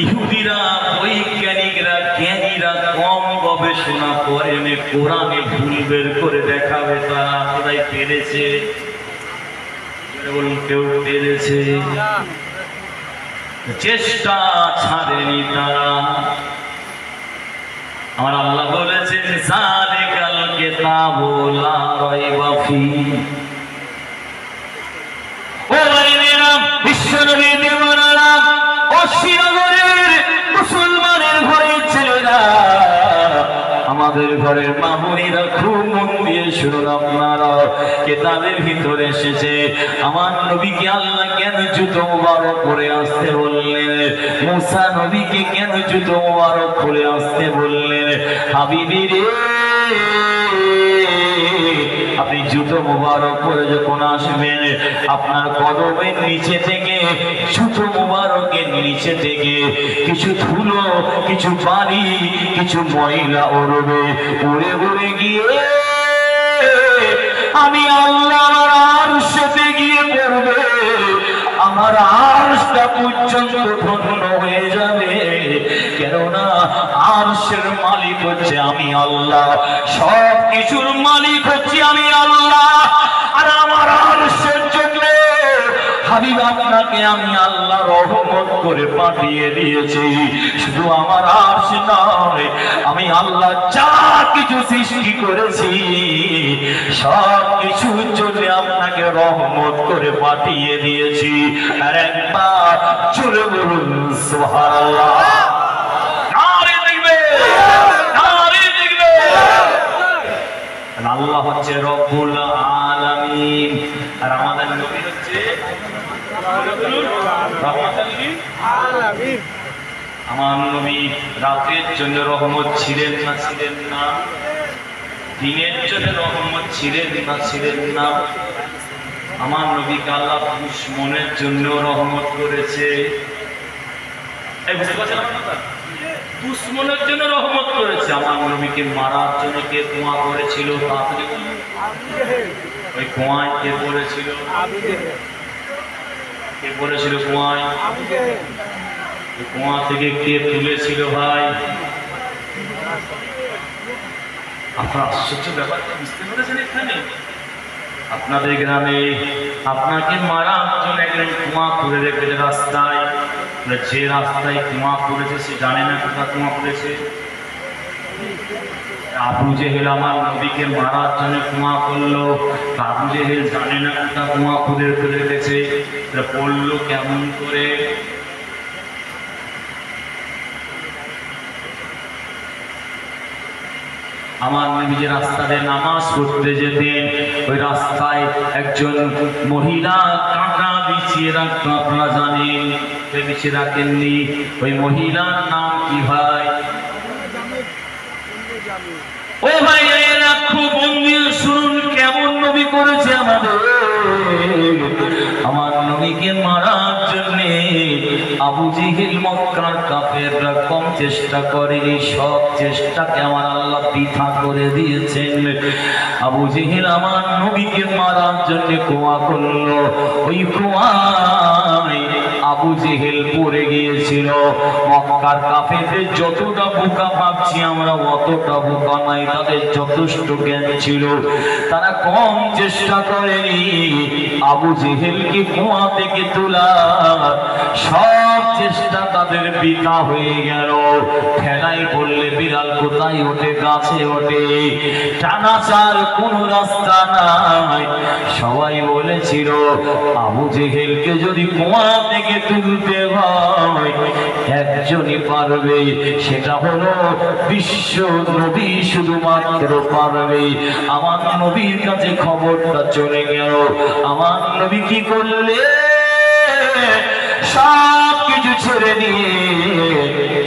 ইহুদিরা, বৈজ্ঞানিকরা, জ্ঞানীরা কম গবেষণা করেন, কোরআনে ভুল বের করে দেখাবে। তারা কোথায় পেরেছে? কেউ পেরেছে? চেষ্টা ছাড়েনি তারা। আমার আল্লাহ বলেছেন যালিকাল কিতাবু লা রাইবা ফীহি। ও ভাইরা, বিশ্বনবী দেওয়ানা ও শ্রীনগরের মুসলমানের ঘরের ছেলেরা, আমাদের ঘরের মামুনিরা খুব মন দিয়ে শুনুন আপনারা। কিতাবের ভিতরে এসেছে আমার নবীকে আল্লাহ কেন জুতো মোবারক পরে আসতে বললেন, মুসা নবীকে কেন জুতো মোবারক পরে আসতে বললেন। হাবিবি রে আপনি জুতো মোবারক পরে যখন আসবেন, আপনার কদমের নিচে থেকে, জুতো মোবারকের নিচে থেকে কিছু ধুলো, কিছু পানি, কিছু ময়লা উড়বে, উড়ে উড়ে গিয়ে আমি আল্লাহ আরশে গিয়ে পড়বে। আমার আরশটা পর্যন্ত ধন্য হয়ে যাবে, কেননা আরশের মালিক হচ্ছে আমি আল্লাহ, সব কিছুর মালিক হচ্ছে আমি আল্লাহ। আর আমার আরশের জন্য হাবিব আপনাকে আমি আল্লাহ রহমত করে পাঠিয়ে দিয়েছি। শুধু আমার আরশ নয়, আমি আল্লাহ যা কিছু সৃষ্টি করেছি সব কিছুর জন্য আপনাকে রহমত করে পাঠিয়ে দিয়েছি। আর একবার জোরে বলুন সুবহানাল্লাহ। আল্লাহ হচ্ছে রব্বুল আলামিন, আর আমাদের নবী হচ্ছে রাহমাতুল লিল আলামিন। আমার নবী রাতের জন্য রহমত ছিলেন না ছিলেন না? দিনের জন্য রহমত ছিলেন না ছিলেন না? আমার নবীকে আল্লাহ দুশমনের জন্য রহমত করেছে। এই বুঝতে পারছেন আমার কথা? দুশ্মনের জন্য রহমত করেছে। আমার নবীকে মারার জন্য কে কুয়া করেছিল? ওই কুয়ায় কে পড়েছিল? কে পড়েছিল কুয়ায়? কুয়া থেকে কে তুলেছিল ভাই? আপনার আশ্চর্য ব্যাপারটা বুঝতে পেরেছেন? এখানে আপনাদের গ্রামে আপনাকে মারার জন্য একজন কুয়া করে রেখেছে রাস্তায়। যে রাস্তায় কুয়া করেছে সে জানে না কোথা কুয়া করেছে। আবু জেহেল আমার নবীকে মারার জন্য কুয়া করলো। আবু জেহেল জানে না কোথা কুয়া করে রেখেছে। পড়লো কেমন করে? আমার নবী যে রাস্তাতে নামাজ পড়তে যেতেন, ওই রাস্তায় একজন মহিলা কাঁটা বিছিয়ে রাখতো। আপনারা জানেন বিছিয়ে রাখেননি? ওই মহিলার নাম কি ভাই? ও ভাই খুব বন্ধু শুনুন কেমন নবী করেছে আমাদের। আমার নবীকে মারার জন্য আবু জেহেল মক্কার কাফেররা কম চেষ্টা করেনি, সব চেষ্টাকে আমার আল্লাহ বৃথা করে দিয়েছেন। আবু জেহেল আমার নবীকে মারার জন্য কুয়া করলো। ওই কুয়ায় আবু জেহেল পড়ে গিয়েছিল। মক্কার কাফেরদের যতটা বোকা ভাবছি আমরা অতটা বোকা নাই, তাদের যথেষ্ট জ্ঞান ছিল। তারা কম চেষ্টা করেনি আবু জেহেলকে কুয়া থেকে তোলার, সব চেষ্টা তাদের বৃথা হয়ে গেল। ঠেলায় পড়লে বিড়াল কোথায় ওঠে? গাছে ওঠে। টানাচার কোন রাস্তা নাই। সবাই বলেছিল আবু জেহেলকে যদি কুয়া থেকে তুলতে হয় একজনই পারবে, সেটা হলো বিশ্ব নবী শুধুমাত্র পারবে। আমার নবীর কাছে খবরটা চলে গেল। আমার নবী কি করলে? সব কিছু ছেড়ে দিয়ে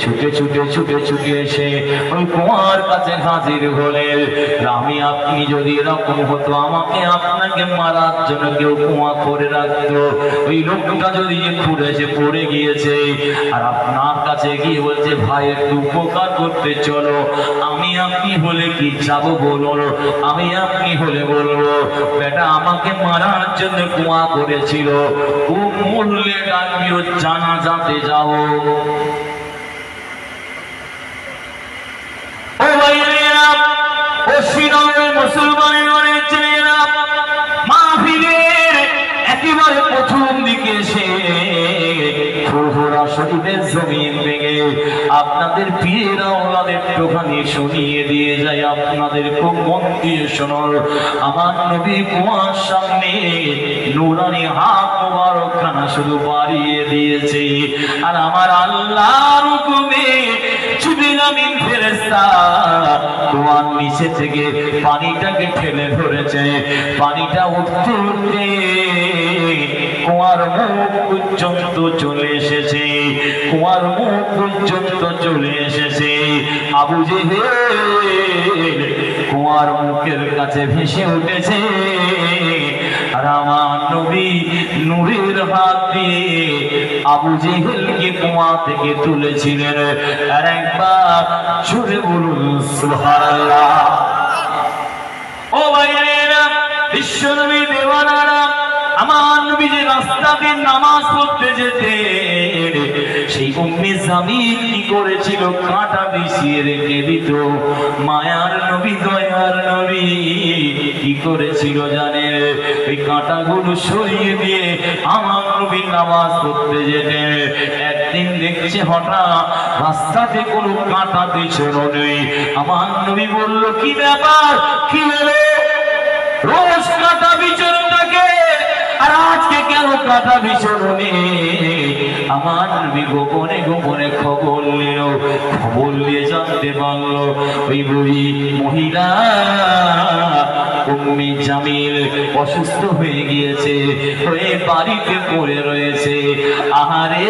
ছুটে ছুটে ছুটে ছুটে এসে ওই কুয়ার কাছে হাজির হলেন। আমি আপনি যদি এরকম হতো, আমাকে আপনাকে মারার জন্য কেউ কুয়া করে রাখতো, ওই লোকটা যদি ঘুরেছে পড়ে গিয়েছে আর আপনার কাছে গিয়ে বলছে ভাই একটু উপকার করতে চলো, আমি আপনি হলে কি যাবো বলুন? আমি আপনি হলে বলবো বেটা আমাকে মারার জন্য কুয়া করেছিল, ও মরলে ডাকবিও জানাজাতে যাও। ও ভাইয়েরা, ও শ্রীরামের মুসলমানের অনেক ছেলেরা মাহফিলের একেবারে প্রথম দিকে এসে ফুরফুরা শরীফের জমিন ভেঙে আপনাদের পীরেরা ওনাদের একটুখানি শুনিয়ে দিয়ে যায়। আপনাদের খুব মন দিয়ে শোনার, আমার নবী কুয়ার সামনে নুরানি হাত মোবারকখানা শুধু বাড়িয়ে দিয়েছে আর আমার আল্লাহর হুকুমে জিবরাইল ফেরেশতা কুয়ার নিচে থেকে পানিটাকে ঠেলে ধরেছে। পানিটা উঠতে উঠতে কুয়ার মুখ পর্যন্ত চলে এসেছে। কুয়ার মুখ পর্যন্ত চলে এসেছে। আবু জেহেল কুয়ার মুখের কাছে ভেসে উঠেছে আর আমার নবী নূরের হাত দিয়ে আবু জেহেলকে কুয়া থেকে তুলেছিলেন। আর একবার জোরে বলুন সুবহানাল্লাহ। ও ভাইয়েরা, বিশ্বনবী দেওয়ানারা, আমার নবী যে রাস্তা দিয়ে নামাজ পড়তে যেতেন সেই উম্মে জামিল কি করেছিল? কাঁটা বিছিয়ে রেখে দিত। মায়ার নবী দয়ার নবী কি করেছিল জানেন? ওই কাঁটাগুলো সরিয়ে দিয়ে আমার নবী নামাজ পড়তে যেতেন। একদিন দেখছে হঠাৎ রাস্তাতে কোনো কাঁটা বিছানো নেই। আমার নবী বলল কি ব্যাপার, কি হলো? রোজ কাঁটা বিছানো থাকে আর আজকে কেন কাঁটা বিছানো নেই? আমার নবী গোপনে গোপনে খবর নিল। খবর নিয়ে জানতে পারলো ওই বুড়ি মহিলা উম্মে জামিল অসুস্থ হয়ে গিয়েছে, হয়ে বাড়িতে পড়ে রয়েছে। আহারে,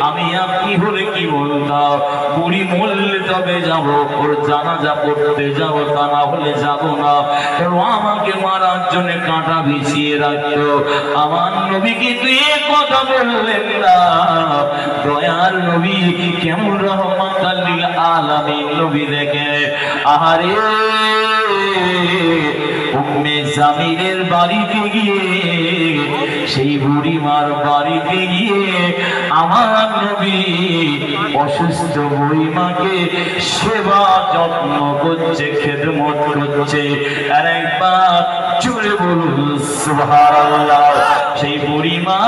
আমি আপনি হলে কি বলতাম? বুড়ি মরলে তবে যাব, ওর জানাজা পড়তে যাব, তা না হলে যাব না। আমাকে মারার জন্য কাঁটা বিছিয়ে রাখতো। আমার নবী কিন্তু এ কথা বললেন না। দয়ার নবী কেমন রহমাতাল লিল আলামিন নবী দেখে। আহারে উম্মে জামিলের বাড়িতে গিয়ে, সেই বুড়িমার বাড়িতে গিয়ে আমার নবী অসুস্থ বুড়িমাকে সেবা যত্ন করছে, খেদমত করছে। আর একবার জোরে বলুন সুবহানাল্লাহ। সেই বুড়িমা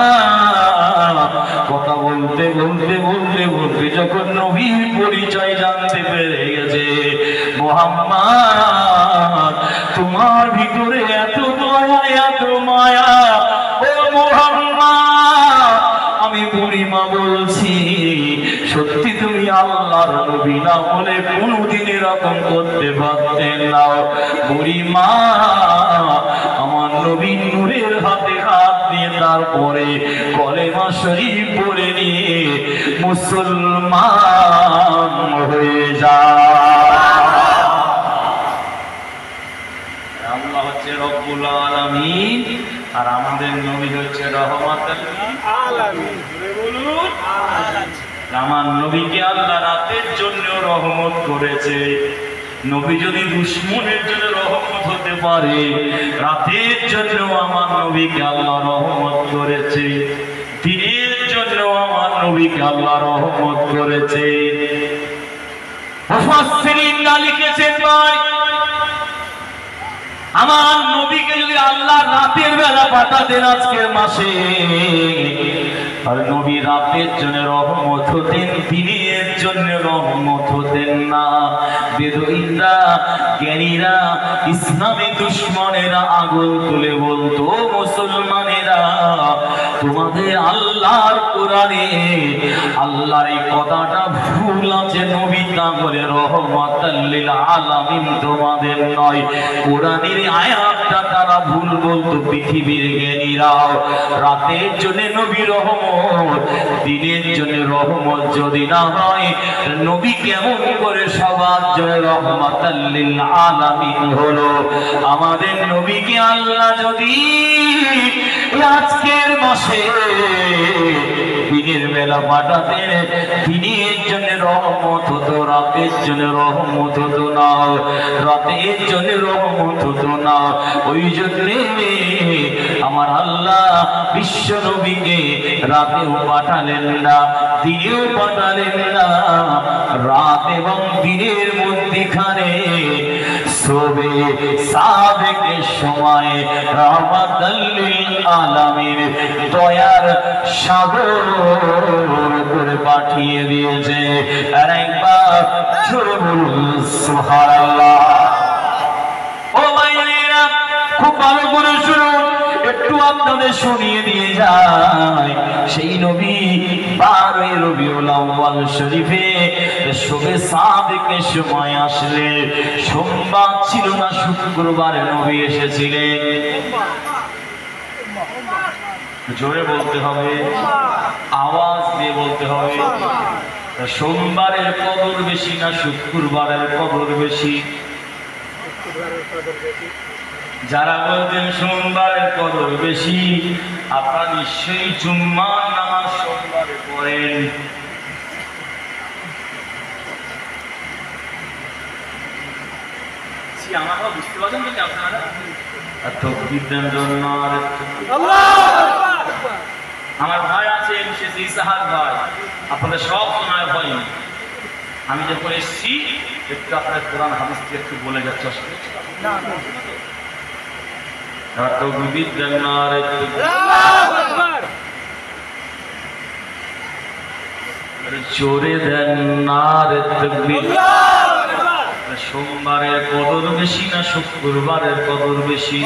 কথা বলতে বলতে বলতে বলতে যখন নবীর পরিচয় জানতে পেরে গেছে, মুহাম্মদ তোমার ভিতরে এত দয়া এত মায়া, ও মুহাম্মদ আমি বুড়িমা বলছি, সত্যি তুমি আল্লাহর নবী না হলে কোনদিন এরকম করতে পারতেন না। বুড়িমা আমার নবী নূরের হাতে হাত দিয়ে তারপরে কলেমা শরীফ পড়ে নিয়ে মুসলমান হয়ে যায়। আল্লাহ হচ্ছে রব্বুল আলামিন আর আমাদের নবী হচ্ছে রহমাতুল আলামিন। বলুন আমার নবীকে আল্লাহ রাতের জন্য রহমত করেছে। নবী যদি দুশমনের জন্য রহমত হতে পারে, রাতের জন্য আমার নবীকে আল্লাহ রহমত করেছে। দিনের জন্য আমার নবীকে আল্লাহ রহমত করেছে। মুফাসসিরিনরা লিখেছেন ভাই, আমার নবীকে যদি আল্লাহ রাতের বেলা পাঠাতেন আজকের মাসে, আর নবী রাতের জন্য রহমত হতেন, দিনের জন্য রহমত হতেন না। বেদুইনরা, জ্ঞানীরা, ইসলামী দুশমনেরা আগুন তুলে বলতো, মুসলমানেরা তোমাদের আল্লাহর কোরআনে আল্লাহর এই কথাটা ভুল আছে, নবী না বলে রহমাতাল লিল আলামিন তোমাদের নয়। কোরআনের আয়াতটা তারা ভুল বলতো পৃথিবীর জ্ঞানীরা। রাতের জন্য নবী রহমত, দিনের জন্য রহমত যদি না হয়, নবী কেমন করে সবার জন্য রহমাতাল লিল আলামিন হলো? আমাদের নবীকে আল্লাহ যদি আজকের মাসে দিনের বেলা পাঠাতেন, দিনের জন্য রহমত হতো, রাতের জন্য রহমত হতো না, রাতের জন্য রহমত হতো না। ওই জন্যে আমার আল্লাহ বিশ্ব নবীকে রাতেও পাঠালেন না, দিনেও পাঠালেন না। রাত এবং দিনের মধ্যখানে সবে সাদেকের সময় রহমাতুল লিল আলামিন দয়ার সাগর করে পাঠিয়ে দিয়েছে। আর একবার জোরে বলুন সুবহানাল্লাহ। ও ভাইরা খুব ভালো করে শুনুন, একটু আপনাদের শুনিয়ে দিয়ে যায়। সেই নবী 12 রবিউল আউয়াল শরীফে শবে সাদেকের সময় আসলে, সোমবার ছিল না শুক্রবারে নবী এসেছিলেন। জোরে বলতে হবে, আওয়াজ দিয়ে বলতে হবে। সোমবারের কদর বেশি না শুক্রবারের কদর বেশি? যারা বলতেন সোমবারের কদর বেশি, আপনারা নিশ্চয়ই জুম্মার নামাজ সোমবারে পড়েন। আমারা বুঝতে পারছেন কি আপনারা? তাকবীর দেন জন্য। আমার ভাই আছে শেখ ইসাহাক ভাই, আপনাদের সব শোনায় ভাই। আমি যখন এসেছি একটু আপনার কোরআন হাদিস একটু বলে যাচ্ছে, জোরে দেন নারে তাকবীর। সোমবারের কদর বেশি না শুক্রবারের কদর বেশি?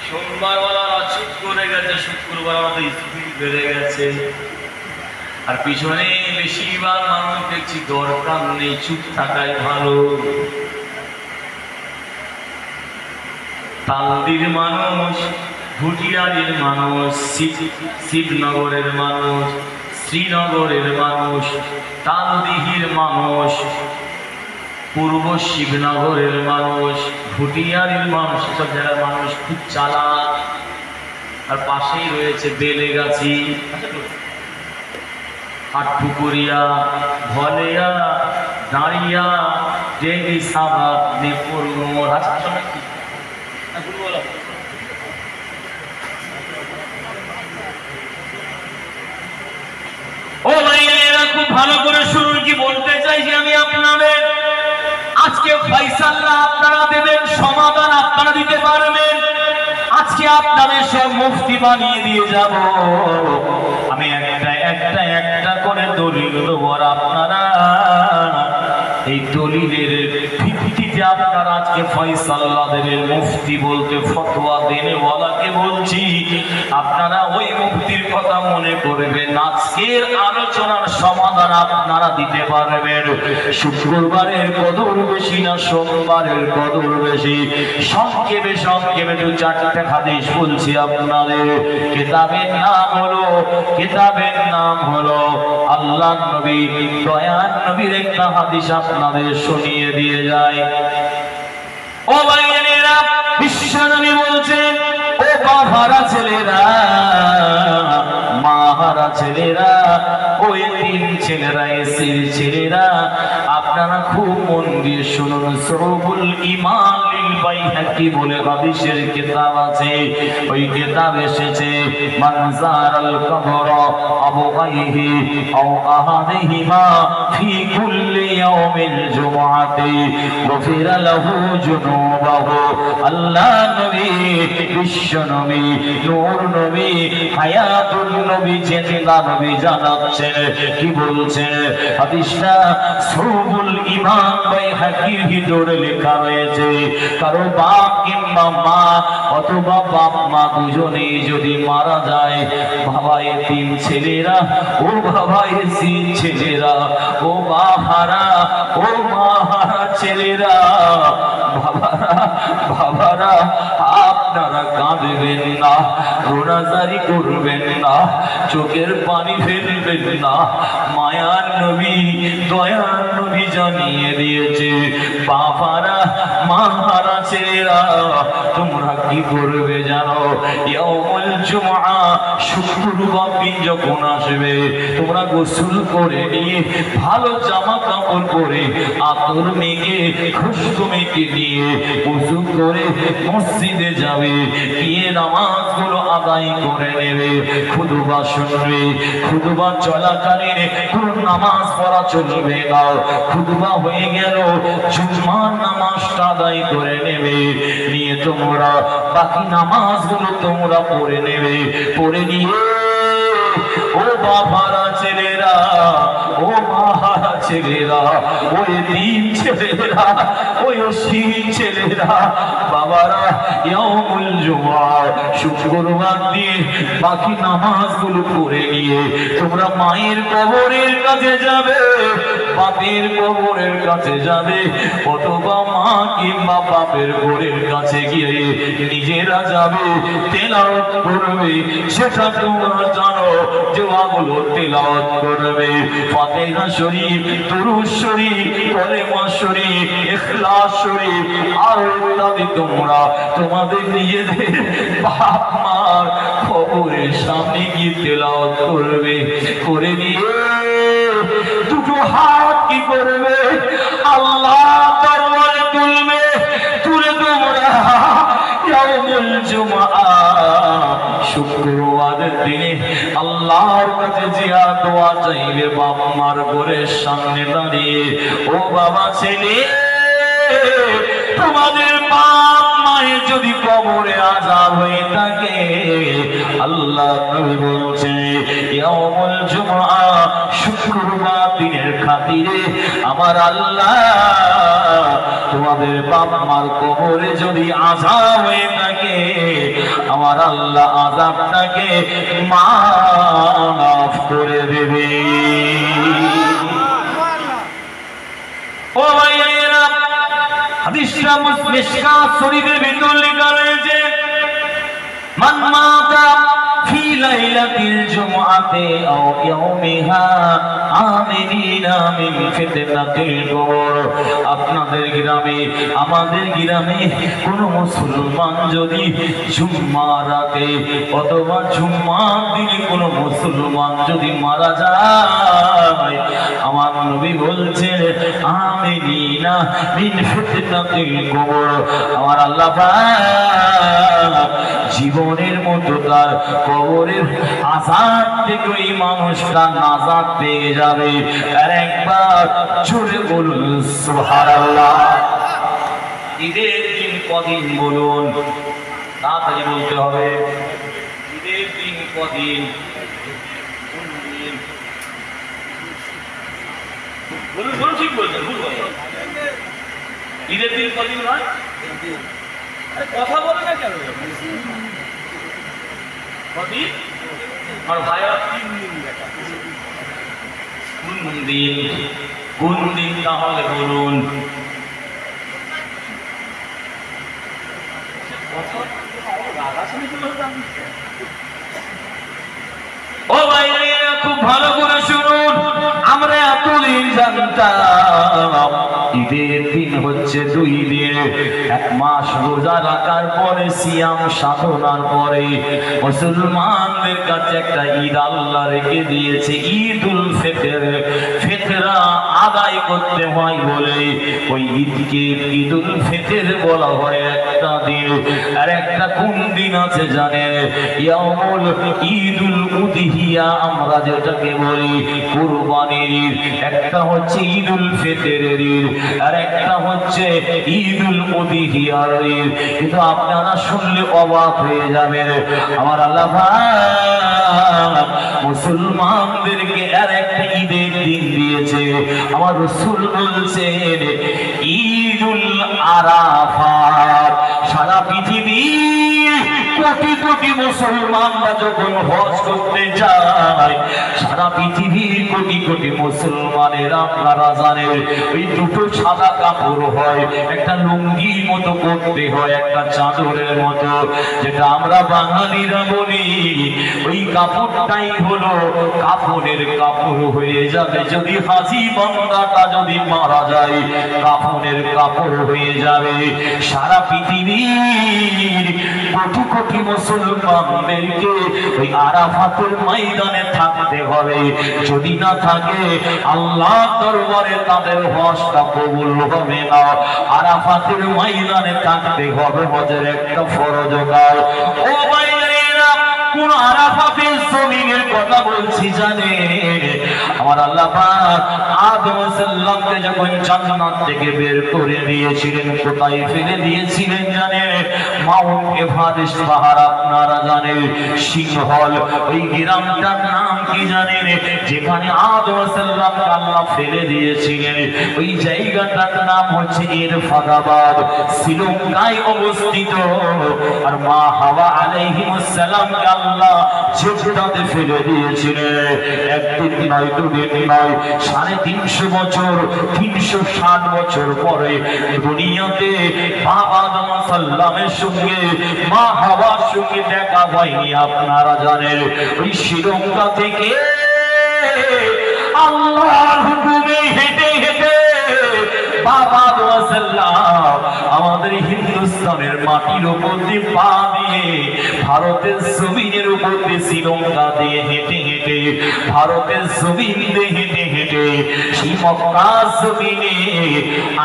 সোমবার ওয়ালারা চুপ করে গেছে, শুক্রবার আমাদের স্পিড বেড়ে গেছে। আর পিছনে বেশিরভাগ মানুষ দেখছি দরকার নেই, চুপ থাকাই ভালো। তালদির মানুষ, ভুটিয়ারির মানুষ, শিবনগরের মানুষ, শ্রীনগরের মানুষ, তালদিহির মানুষ, পূর্ব শিবনগরের মানুষ, ভুটিয়ারির মানুষ, সব জায়গার মানুষ খুব চালাক। আর পাশেই রয়েছে বেলেগাছি, আটপুকুরিয়া, ভলেয়া, দাঁড়িয়া, ডেঙ্গি সাবাদ, নেপুর মোড়। ও ভাইয়েরা খুব ভালো করে শুনুন, কি বলতে চাইছি আমি আপনাদের। আজকে ফয়সালা আপনারা দেবেন, সমাধান আপনারা দিতে পারবেন। আজকে আপনাদের সব মুফতি বানিয়ে দিয়ে যাব। আমি একটা করে দলিল দেব, আর আপনারা এই দলিলের ভিত্তিতে আপনারা আজকে ফয়সালা দেবেন। মুফতি বলতে ফতোয়া দেনেওয়ালাকে বলছি, আপনারা ওই মুফতির কথা মনে করবেন। আজকের আলোচনার সমাধান আপনারা দিতে পারবেন। শুক্রবারের কদর বেশি না সোমবারের কদর বেশি? সংক্ষেপে দু চারটা হাদিস বলছি আপনাদের। কিতাবের নাম হলো আল্লাহর নবী দয়ার নবীর একটা হাদিস আপনাদের শুনিয়ে দিয়ে যায়। ও ভাইয়েরা, বিশ্ব নবী বলছেন, ও বাবারা ছেলেরা, মাহারা ছেলেরা, ওই তিন ছেলেরা, এসির ছেলেরা, আপনারা খুব মন দিয়ে শুনুন। শুরুল ঈমান লিল বাইহাকি বলে হাদিসের কিতাব আছে, ওই কিতাব এসেছে, মান যারাল কবর আবগাইহি আও আহাদিহিমা ফি কুল্লি ইয়াউমিল জুমআতি গফিরা লাহু যুনুবাহু। আল্লাহ নবী, বিশ্ব নবী, নূর নবী, হায়াতুল নবী, জিন্দা নবী জানাচ্ছেন, কি বলছেন হাদিসটা? শুরুল ঈমান বাইহাকির ভিতরে লেখা রয়েছে, কারো বাপ কিংবা মা অথবা বাপ মা দুজনেই যদি মারা যায়, বাবা এতিম ছেলেরা, ও বাবা এতিম ছেলেরা, ও বাবারা, ও মাহারা ছেলেরা, বাবারা, আপনারা কাঁদবেন না, রোনাজারি করবেন না, চোখের পানি ফেলবেন না। মায়ার নবী দয়ার নবী জানিয়ে দিয়েছে, বাবারা, মাহারা ছেলেরা, তোমরা কি করবে জানো? ইয়াউমুল জুমআ, শুক্রবার দিন যখন আসবে, তোমরা গোসল করে নিয়ে, ভালো জামা কাপড় পরে, আতর মেখে, খুশবু মেখে নিয়ে ওযু করে মসজিদে যাবে, গিয়ে নামাজগুলো আদায় করে নেবে, খুতবা শুনবে। খুতবা চলাকালীন কোনো নামাজ পড়া চলবে না। খুতবা হয়ে গেল, জুমার নামাজটা আদায় করে নেবে, নিয়ে তোমরা বাকি নামাজগুলো তোমরা পড়ে নেবে। পড়ে নিয়ে, ও বাবারা ছেলেরা, ও মাহারা ছেলেরা, ওই তিন ছেলেরা, ওই অসীম ছেলেরা, বাবারা, ইয়াউমুল জুমআ, শুক্রবার দিন বাকি নামাজগুলো পড়ে নিয়ে তোমরা মায়ের কবরের কাছে যাবে, বাপের কবরের কাছে যাবে, অথবা মা কিংবা বাপের ঘরের কাছে গিয়ে নিজেরা যাবে, তেলাওয়াত করবে। সেটা তোমরা জানো, দোয়াগুলো তেলাওয়াত করবে, ফাতিহা শরীফ, দুরূদ শরীফ, কলেমা শরীফ, ইখলাস শরীফ, আর ইত্যাদি তোমরা তোমাদের নিজেদের বাপ মার কবরের সামনে গিয়ে তেলাওয়াত করবে। করে নিয়ে দুটো হাত কি করবে? আল্লাহ দরবারে তুলবে। তুলে তোমরা ইয়াউমুল জুমআ, শুক্রবারের দিনে আল্লাহর কাছে জিয়া দোয়া চাইবে, বাপ মার ঘরের সামনে দাঁড়িয়ে। ও বাবা ছেলে, তোমাদের বাপ মায়ের যদি কবরে আযাব হয়ে থাকে, আল্লাহ নবী বলছে, ইয়াউমুল জুমআ, শুক্রবার দিনের খাতিরে আমার আল্লাহ তোমাদের বাপ মার কবরে যদি আযাব হয়ে থাকে, আমার আল্লাহ আযাবটাকে মাফ করে দেবে। ও ভাইয়েরা, হাদিসটা মিশকাত শরীফের ভিতর লেখা রয়েছে, মান মাতা ফি লাইলাতিল জুমআতি আও ইয়াউমিহা আমিনিনা মিন ফিতনাতিল কবর। আপনাদের গ্রামে আমাদের গ্রামে কোন মুসলমান যদি জুম্মার রাতে অথবা জুম্মার দিনে কোন মুসলমান যদি মারা যায়, আমার নবী বলছেন আমিনিনা মিন ফিতনাতিল কবর, আমার আল্লাহ পাক জীবনের মতো তার কবরের আযাব থেকে ওই মানুষটা নাজাত পেয়ে যাবে। আর একবার জোরে বলুন সুবহানাল্লাহ। ঈদের দিন কদিন বলুন, তাড়াতাড়ি বলতে হবে। ঈদের দিন কদিন বলুন, বলুন, ঠিক বলছেন, ভুল বলছেন। ঈদের দিন কদিন নয়, কথা বলে না কেন কদিন? আর ভাইয়া 3 দিন দেখা। কোন দিন, কোন দিন তাহলে বলুন? ও ভাই, খুব ভালো করে শুনুন, আমরা এতদিন জানতাম ঈদের দিন হচ্ছে 2 দিন। 1 মাস রোজা রাখার পরে, সিয়াম সাধনার পরে মুসলমানদের কাছে একটা ঈদ আল্লাহ রেখে দিয়েছে, ঈদুল ফিতর। ফিতরা আদায় করতে হয় বলে ওই ঈদকে ঈদুল ফিতর বলা হয় একটা দিন। আর একটা কোন দিন আছে জানেন? ইয়াউমুল ঈদুল উদহিয়া, আমরা যেটাকে বলি কুরবানির ঈদ। একটা হচ্ছে ঈদুল ফিতরের ঈদ, আর একটা হচ্ছে ঈদুল উদহিয়ার ঈদ। কিন্তু আপনারা শুনলে অবাক হয়ে যাবেন, আমার আল্লাহ পাক মুসলমানদেরকে আর একটা ঈদের দিন দিয়েছে। আমার রাসূল বলছেন ঈদুল আরাফাত। সারা পৃথিবী কোটি কোটি মুসলমানরা যখন হজ করতে যায়, সারা পৃথিবীর কোটি কোটি মুসলমানের আপনারা জানেন ওই 2টো সাদা কাপড় হয়, একটা লুঙ্গির মতো করতে হয়, একটা চাদরের মতো, যেটা আমরা বাঙালিরা বলি ওই কাপড়টাই হলো কাফনের কাপড় হয়ে যাবে। যদি হাজী বান্দাটা যদি মারা যায়, কাফনের কাপড় হয়ে যাবে। সারা পৃথিবীর কোটি কোটি মুসলমানদেরকে ওই আরাফাতের ময়দানে থাকতে হবে। যদি না থাকে আল্লাহ দরবারে তাদের হজটা কবুল হবে না। আরাফাতের ময়দানে থাকতে হবে, হজের একটা ফরজ কাজ। ও ভাইরা, কোন আরাফাতের জমিনের কথা বলছি জানেন? আমার আল্লাহ পাক আদম সাল্লামকে যখন জান্নাত থেকে বের করে দিয়েছিলেন, কোথায় ফেলে দিয়েছিলেন জানেন? মাউন্ট এভারেস্ট পাহাড়, আপনারা জানেন সিংহল। ওই গ্রামটার নাম কি জানেন? যেখানে আদম সাল্লামকে আল্লাহ ফেলে দিয়েছিলেন, ওই জায়গাটার নাম হচ্ছে ইরফাদাবাদ, শ্রীলঙ্কায় অবস্থিত। আর মা হাওয়া আলাইহিস সালামকে আল্লাহ জেদ্দাতে ফেলে দিয়েছিলেন। একদিন নয়, দুদিন নয়, 350 বছর, 360 বছর পরে দুনিয়াতে বাবা আদম সাল্লামের সঙ্গে মা হাওয়ার সঙ্গে দেখা হয়নি। আপনারা জানেন ওই শ্রীলঙ্কা থেকে আল্লাহর হুকুমে হেঁটে হেঁটে বাবা আদম সাল্লাম আমাদের হিন্দুস্তানের মাটির উপর দিয়ে পা দিয়ে ভারতের জমিনের উপর দিয়ে শ্রীলঙ্কা দিয়ে হেঁটে হেঁটে ভারতের জমিন দিয়ে হেঁটে হেঁটে সেই মক্কার জমিনে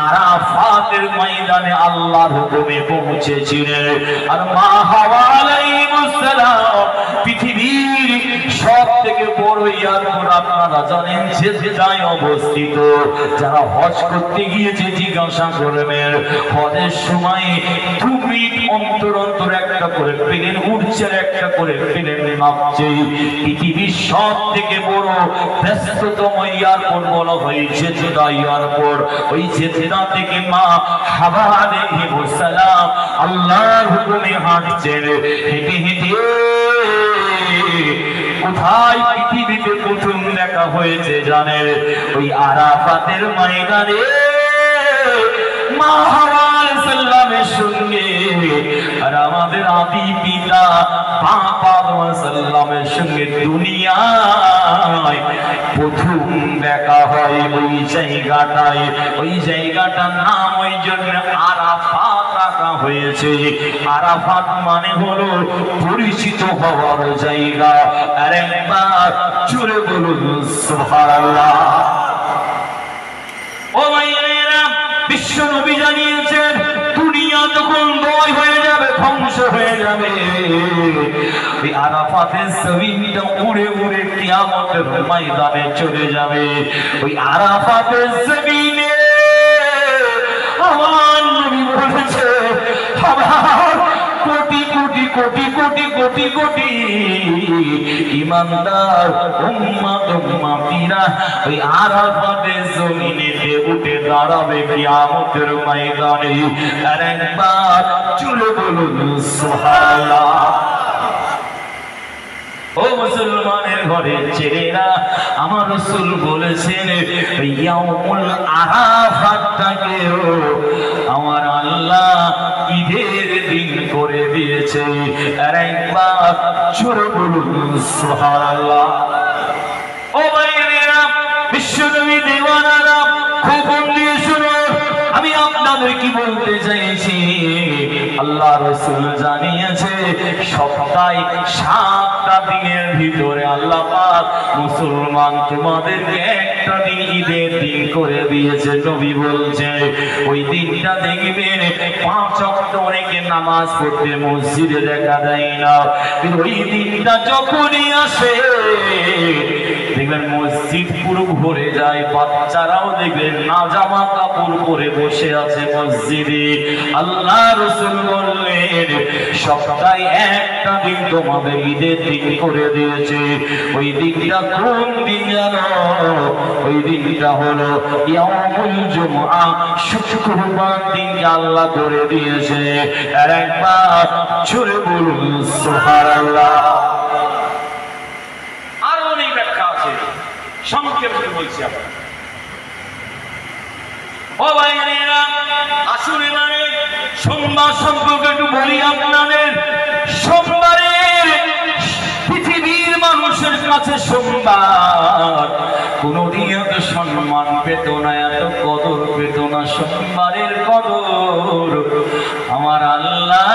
আরাফাতের ময়দানে আল্লাহর হুকুমে পৌঁছেছিলেন। আর মা হাওয়া আলাইহিস সালাম পৃথিবীর সব থেকে বড় এয়ারপোর্ট আপনারা জানেন জেদ্দায় অবস্থিত। যারা হজ করতে গিয়েছে জিজ্ঞাসা করবেন হজের সময় 2 মিনিট অন্তর অন্তর একটা করে প্লেন উঠছে, একটা করে প্লেন নামছে। পৃথিবীর সব থেকে বড় ব্যস্ততম এয়ারপোর্ট বলা হয় জেদ্দা এয়ারপোর্ট। ওই জেদ্দা থেকে মা হাওয়া আলাইহিস সালাম আল্লাহর হুকুমে হাঁটছেন। হেঁটে হেঁটে কোথায় পৃথিবীতে প্রথম দেখা হয়েছে জানেন? ওই আরাফাতের ময়দানে মা হাওয়া আলাইহিস সালাম সাল্লামের সঙ্গে আর আমাদের আদি পিতা আদম সাল্লামের সঙ্গে দুনিয়ায় প্রথম দেখা হয় ওই জায়গাটায়। ওই জায়গাটার নাম ওই জন্য আরাফাত রাখা হয়েছে। আরাফাত মানে হলো পরিচিত হওয়ার জায়গা। আর একবার জোরে বলুন সুবহানাল্লাহ। ও ভাইয়েরা, বিশ্ব নবী জানিয়েছেন দুনিয়া যখন লয় হয়ে যাবে, ধ্বংস হয়ে যাবে, ওই আরাফাতের জমিনটা উড়ে উড়ে কিয়ামতের ময়দানে চলে যাবে। ওই আরাফাতের জমিনে আমার নবী বলেছে আমার কোটি কোটি কোটি কোটি কোটি কোটি ইমানদার উম্মত উম্মতিরা ওই আরাফাতের জমিনেতে উঠে দাঁড়াবে কিয়ামতের ময়দানে। আর একবার চলে বলুন সুবহানাল্লাহ। ও মুসলমানের ঘরের ছেলেরা, আমার রাসূল বলেছেন ইয়াউমুল আরাফাতটাকেও আমার আল্লাহ ঈদের দিন করে দিয়েছে। আর একবার জোরে বলুন সুবহানাল্লাহ। ও ভাইয়েরা, বিশ্বনবী দেওয়ানারা, খুব মন দিয়ে শুনুন, আমি আপনাদের কি বলতে চাইছি। আল্লাহ রাসূল জানিয়েছে সপ্তাহে 7টা দিনের ভিতরে আল্লাহ পাক মুসলমান তোমাদেরকে একটা দিন ঈদের দিন করে দিয়েছে। নবী বলছে ওই দিনটা দেখবেন 5 ওয়াক্ত অনেকে নামাজ পড়তে মসজিদে দেখা যায় না, কিন্তু ওই দিনটা যখনই আসে দেখবেন মসজিদ পুরো ভরে যায়। বাচ্চারাও দেখবেন না জামা কাপড় পরে বসে আছে মসজিদে। আল্লাহ রাসূল বললেন সপ্তাহে একটা দিন তোমাদের ঈদের দিন করে দিয়েছে। ওই দিনটা কোন দিন জানো? ওই দিনটা হলো ইয়াউমুল জুমআ, শুক্রবার দিনকে আল্লাহ করে দিয়েছে। আর একবার জোরে বলুন সুবহানাল্লাহ। আরো অনেক ব্যাখ্যা আছে, সংক্ষেপে বলছি আপনার। ও ভাইয়েরা, আসুন এবারে সোমবার সম্পর্কে একটু বলি আপনাদের। সোমবারের পৃথিবীর মানুষের কাছে সোমবার কোনদিন এত সম্মান পেত না, এত কদর পেত না। সোমবারের কদর আমার আল্লাহ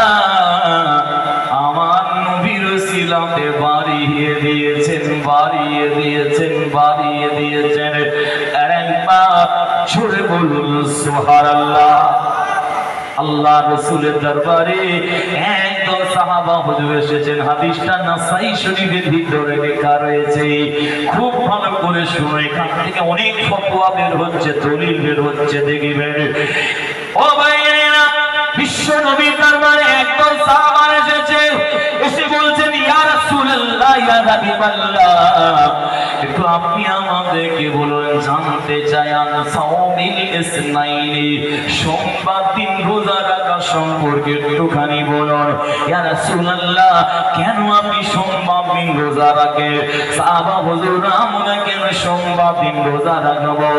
আমার নবীর ওসিলাতে বাড়িয়ে দিয়েছেন, বাড়িয়ে দিয়েছেন, বাড়িয়ে দিয়েছেন। আর একবার জোরে বলুন সুবহানাল্লাহ। আল্লাহ রাসূলের দরবারে একদল সাহাবা হুজুর এসেছেন। হাদিসটা নাসাই শরীফের ভিতরে লেখা রয়েছে, খুব ভালো করে শুনুন। এখান থেকে অনেক ফতোয়া বের হচ্ছে, দলিল বের হচ্ছে, দেখবেন। ও ভাইয়েরা, বিশ্ব নবীর দরবারে একদল সাহাবা এসেছে, এসে বলছেন ইয়া রাসূলুল্লাহ, ইয়া হাবিবাল্লাহ, একটু আপনি আমাদেরকে বলুন, জানতে চাই আন সাওমিল ইসনাইনি, সোমবার দিন রোজা রাখা সম্পর্কে একটুখানি বলুন। ইয়া রাসূলুল্লাহ, কেন আপনি সোমবার দিন রোজা রাখেন? সাহাবা হুজুর, আমরা কেন সোমবার দিন রোজা রাখবো?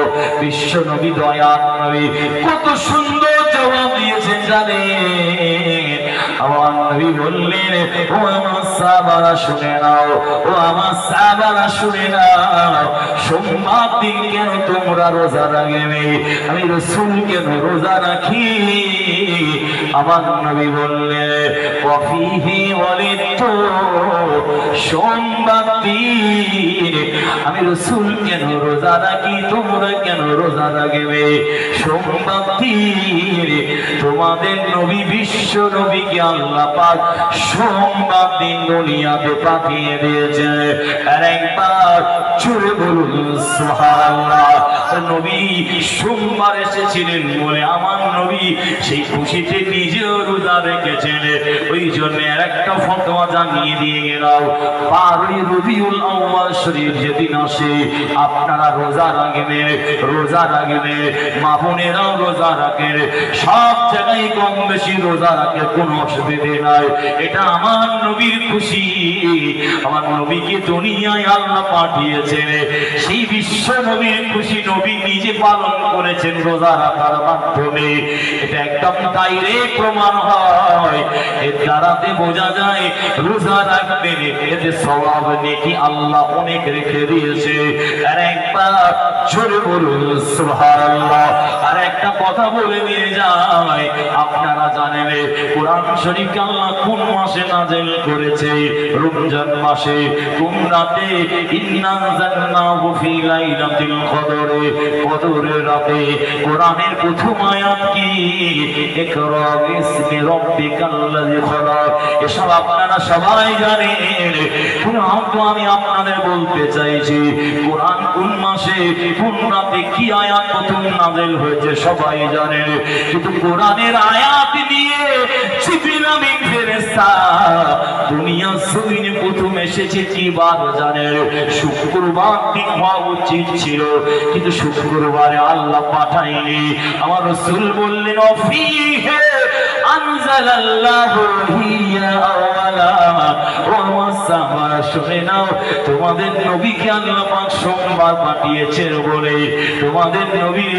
বিশ্ব নবী দয়ার নবী কত সুন্দর জবাব দিয়েছেন জানেন? আমার নবী বললেন, ও আমার সাহাবারা শুনে নাও, ও আমার সাহাবারা শুনে নাও, সোমবার দিন কেন তোমরা রোজা রাখবে? আমি রাসূল কেন রোজা রাখি? আমার নবী বললেন, ওয়াফিহি ওয়ালিদতু, সোমবার দিন আমি রাসূল কেন রোজা রাখি, তোমরা কেন রোজা রাখবে? সোমবার দিন তোমাদের নবী বিশ্ব নবীকে আল্লাহ পাক সোমবার দিন দুনিয়াতে পাঠিয়ে দিয়েছে। আর একবার জোরে বলুন সুবহানাল্লাহ। নবী সোমবার এসেছিলেন বলে আমার নবী সেই খুশিতে নিজেও রোজা রেখেছেন। ওই জন্য আর একটা ফতোয়া জানিয়ে দিয়ে গেলাম, 12 রবিউল আউয়াল শরীফ যেদিন আসে আপনারা রোজা রাখবেন, রোজা রাখবেন, মা বোনেরাও রোজা রাখেন, সব জায়গায় কম বেশি রোজা রাখে, কোনো অসুবিধে নাই। এটা আমার নবীর খুশি, আমার নবীকে দুনিয়ায় আল্লাহ পাঠিয়েছেন, সেই বিশ্ব নবীর খুশি নবী নিজে পালন করেছেন রোজা রাখার মাধ্যমে। এটা একদম ডাইরেক্ট প্রমাণ হয়, এর দ্বারাতে বোঝা যায় রোজা রাখবেন এতে সওয়াব নেকি আল্লাহ অনেক রেখে দিয়েছে। আর একবার জোরে বলুন সুবহানাল্লাহ। আর একটা কথা বলে নিয়ে যায়, আপনারা জানেন কোরআন শরীফ আল্লাহ কোন মাসে নাযিল করেছে? রমজান মাসে। কোন রাতে? ইন্না আনজালনাহু ফি লাইলাতিল কদরে, কদরের রাতে। কোরআনের প্রথম আয়াত কি? ইকরা বিসমি রাব্বিকাল্লাযী খলাক। এসব আপনারা সবাই জানেন, কিন্তু আমি আপনাদের বলতে চাইছি কোরআন কোন মাসে কোন রাতে কি আয়াত প্রথম নাযিল হয়েছে সবাই জানেন, কিন্তু কোরআনের আয়াত নিয়ে জিবরিল আমিন ফেরেশতা দুনিয়া জমিনে প্রথম এসেছে কি বার জানেন? শুক্রবার দিন হওয়া উচিত ছিল, কিন্তু শুক্রবারে আল্লাহ পাঠায়নি। আমার রাসূল বললেন অফিহে আনজালাল্লাহু হিয়া আওয়ালা ওয়া মাসামা। শুনে নাও, তোমাদের নবীকে আল্লাহ পাক সোমবার পাঠিয়েছেন বলে তোমাদের নবীর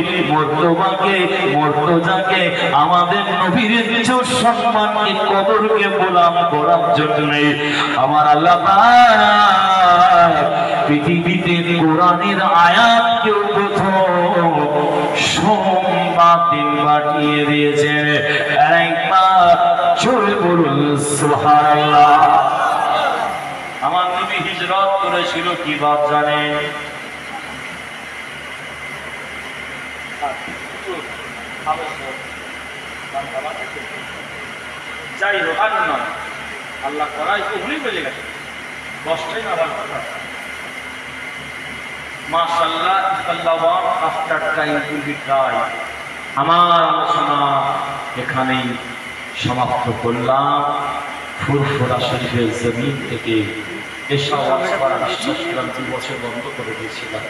মর্তজাকে আমাদের নবীর সম্মানকে কদরকে গোলাম করার জন্য আমার আল্লাহ পাক পৃথিবীতে কোরআনের আয়াতকে প্রথম সোমবার দিন পাঠিয়ে দিয়েছেন। একবার জোরে বলুন সুবহানাল্লাহ। আমার নবী হিজরত করেছিল কি বাত জানেন? যাই হোক, আর নয়, আল্লাহ করাই তো ভুলে বেজে গেছে, দশটাই না আবার কথা। মাশাআল্লাহ, আল্লাহ after time will be try. আমার আলোচনা এখানেই সমাপ্ত করলাম। ফুরফুরা শরীফের জমিন থেকে এসব বিশ্বাস করলাম 2 বছর বন্ধ করে দিয়েছিলাম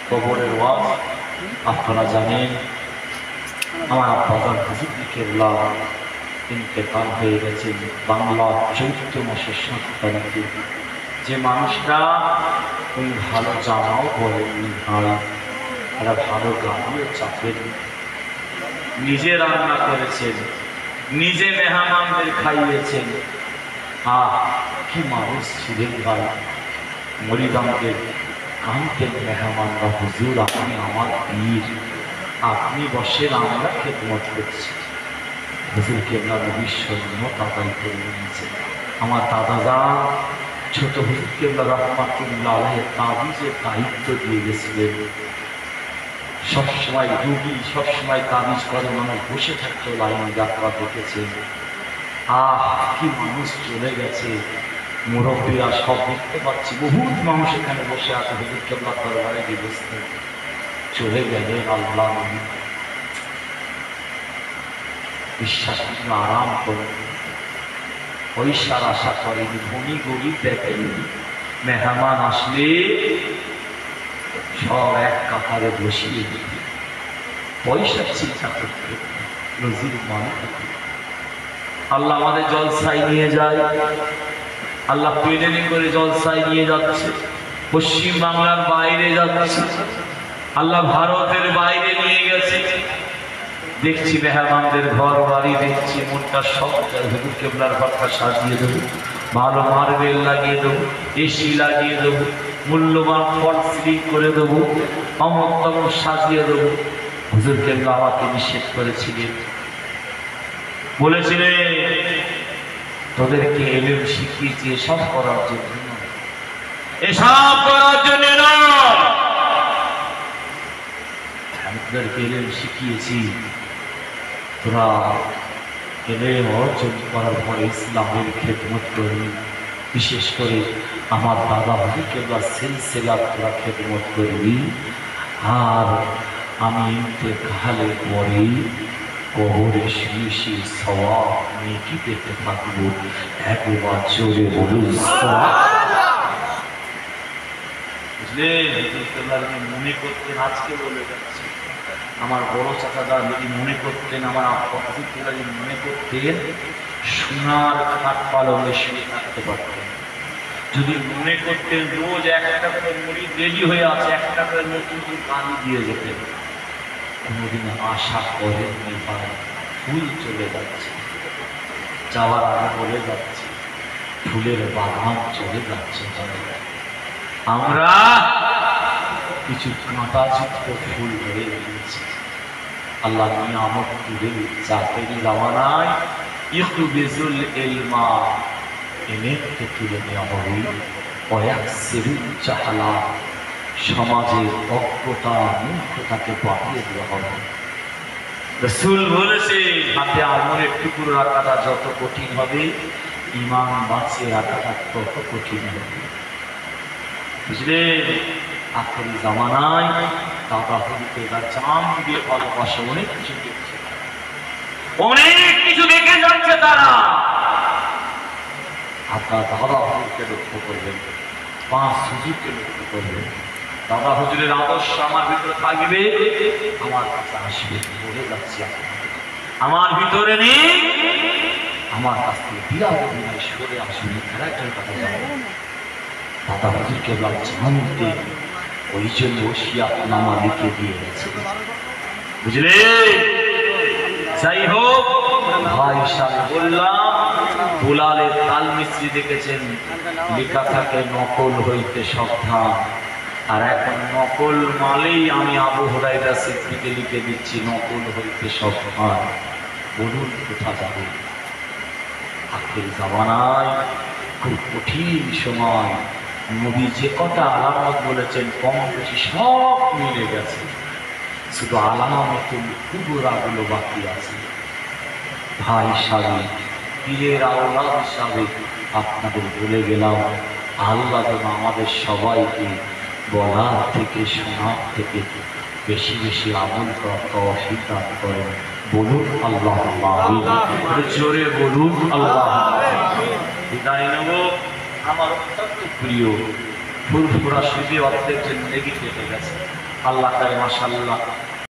কবরের ওয়াজ। আপনারা জানেন আমার আব্বাজান হুজুর কেবলা ইন্তেকাল হয়ে গেছে বাংলা চৈত্র মাসের 7 তারিখে। যে মানুষটা ওই ভালো জামাও পরেননি, তারা ভালো গাড়িও চাপেন, নিজে রান্না করেছেন, নিজে মেহমানদের খাইয়েছেন। কি মানুষ ছিলেন ভাই! মরিদানকে কানতেন মেহমানরা, হুজুর আপনি আমার পীর, আপনি বসেন, আমরা খেদমত করছি। হুজুর কেবলা নবীর সৈন্য তাদাই করে নিয়েছে। আমার দাদাজান ছোট হুজুর কেবলা রাহমাতুল্লাহ আলাইহি তাবিজের দায়িত্ব দিয়ে গেছিলেন। সবসময় রুগী, সবসময় তাবিজ করে মানুষ বসে থাকতো, লাইন যাত্রা দেখেছেন। কি মানুষ চলে গেছে, মুরব্বীরা সব দেখতে পাচ্ছি, বহুত মানুষ এখানে বসে আছে হুজুর কেবলা দরবারে ব্যবস্থা চলে গেলেন। আল্লাহ নবী বিশ্বাস করে আরাম করেন, পয়সার আশা করেনি, ধনী গরিব দেখেন, মেহমান আসলে সব এক কাতারে বসিয়ে দিত, পয়সার চিন্তা করতে, রোজির মান। আল্লাহ আমাদের জলসায় নিয়ে যায়, আল্লাহ প্লেনে করে জলসায় নিয়ে যাচ্ছে, পশ্চিম বাংলার বাইরে যাচ্ছে, আল্লাহ ভারতের বাইরে নিয়ে গেছে। দেখছি মেহমানদের ঘর বাড়ি, দেখছি মনটা সব হুজুর কেবলার ঘরটা সাজিয়ে দেবো, ভালো মার্বেল লাগিয়ে দেবো, এসি লাগিয়ে দেবো, মূল্যবান ফল সিলিং করে দেবো, অমক তমক সাজিয়ে দেবো। হুজুর কেবলা আমাকে নিষেধ করেছিলেন, বলেছিলেন তোদেরকে এলেম শিখিয়েছি এসব করার জন্য, এসব করার জন্য নয়, আমি তোদেরকে এলেম শিখিয়েছি তোরা এলেম অর্জন করার পরে ইসলামের খেদমত করবি, বিশেষ করে আমার দাদা হুজুর কেবলা সিলসিলা তোরা খেদমত করবি। আর আমি ইন্তেকালের পরে কবরে শুয়ে শুয়ে সওয়াব নেকি পেতে থাকবো। একবার জোরে বলুন। মনে করতেন, আজকে বলে যাচ্ছে, আমার বড় চাচাদা যদি মনে করতেন, আমার আব্বা যদি মনে করতেন, সোনার খাট পালনে শুয়ে থাকতে পারতেন। যদি মনে করতেন রোজ একটা করে মুড়ি রেডি হয়ে আছে, একটা করে নতুন পানি দিয়ে যেতেন। কোনোদিন আশা করেননি ভাই, ফুল চলে যাচ্ছে, যাওয়ার আগে বলে যাচ্ছে, ফুলের বাগান চলে যাচ্ছে। আমরা কিছু কাঁটা চিত্র ফুল ধরে গিয়েছি। আল্লাহ নিয়ামত তুলে চাকরি রাওয়ানায় একটু বেজুল এলমা এনেতে তুলে নেওয়া হবে। জাহালা, সমাজের অজ্ঞতা মূর্খতাকে বাড়িয়ে দেওয়া হবে। রাসূল বলেছে, হাতে আঙুলের টুকরো রাখাটা যত কঠিন হবে, ঈমান বাঁচিয়ে রাখাটা তত কঠিন হবে। বুঝলে, আখেরি জামানায় দাদা হুজুরকে জান দিয়ে ভালোবাসা অনেক কিছু দেখছে, অনেক কিছু দেখে যাচ্ছে তারা। আপনার দাদা হুজুরকে লক্ষ্য করবেন, 5 হুজুরকে লক্ষ্য করবেন। দাদা হুজুরের আদর্শ আমার ভিতরে থাকবে, আমার কাছে আসবে, বলে যাচ্ছি আমার ভিতরে নেই, আমার কাছ থেকে বিরাট বিনয় সরে আসবে, ক্যারেক্টার কথা জানবো। দাদা হুজুরকে জানতে ওই জন্য ওসিয়াতনামা লিখে দিয়ে গেছে। বুঝলে, যাই হোক ভাই সাহেব, বললাম দুলালের তাল মিস্ত্রি দেখেছেন, লেখা থাকে নকল হইতে সাবধান। আর এখন নকল মালেই আমি আবু হুরায়রা সিদ্দিকে লিখে দিচ্ছি, নকল হইতে সাবধান। বলুন কোথা যাবে? আখেরি জামানায় খুব কঠিন সময়। নবী যে কটা আলামত বলেছেন কম বেশি সব মিলে গেছে, শুধু আলামতুল কুবরাগুলো বাকি আছে। ভাই সাহেব, পীরের আওলাদ হিসাবে আপনাদের বলে গেলাম, আল্লাহ যেন আমাদের সবাইকে বলার থেকে শোনার থেকে বেশি বেশি আমল করা তৌফিক দান করেন। বলুন আল্লাহুম্মা আমিন, জোরে বলুন আল্লাহুম্মা। বিদায় নেব। আমার অত্যন্ত প্রিয় ফুরফুরা সুদী অর্ধেক জিন্দেগি কেটে গেছে। আল্লাহ তাই মাশাআল্লাহ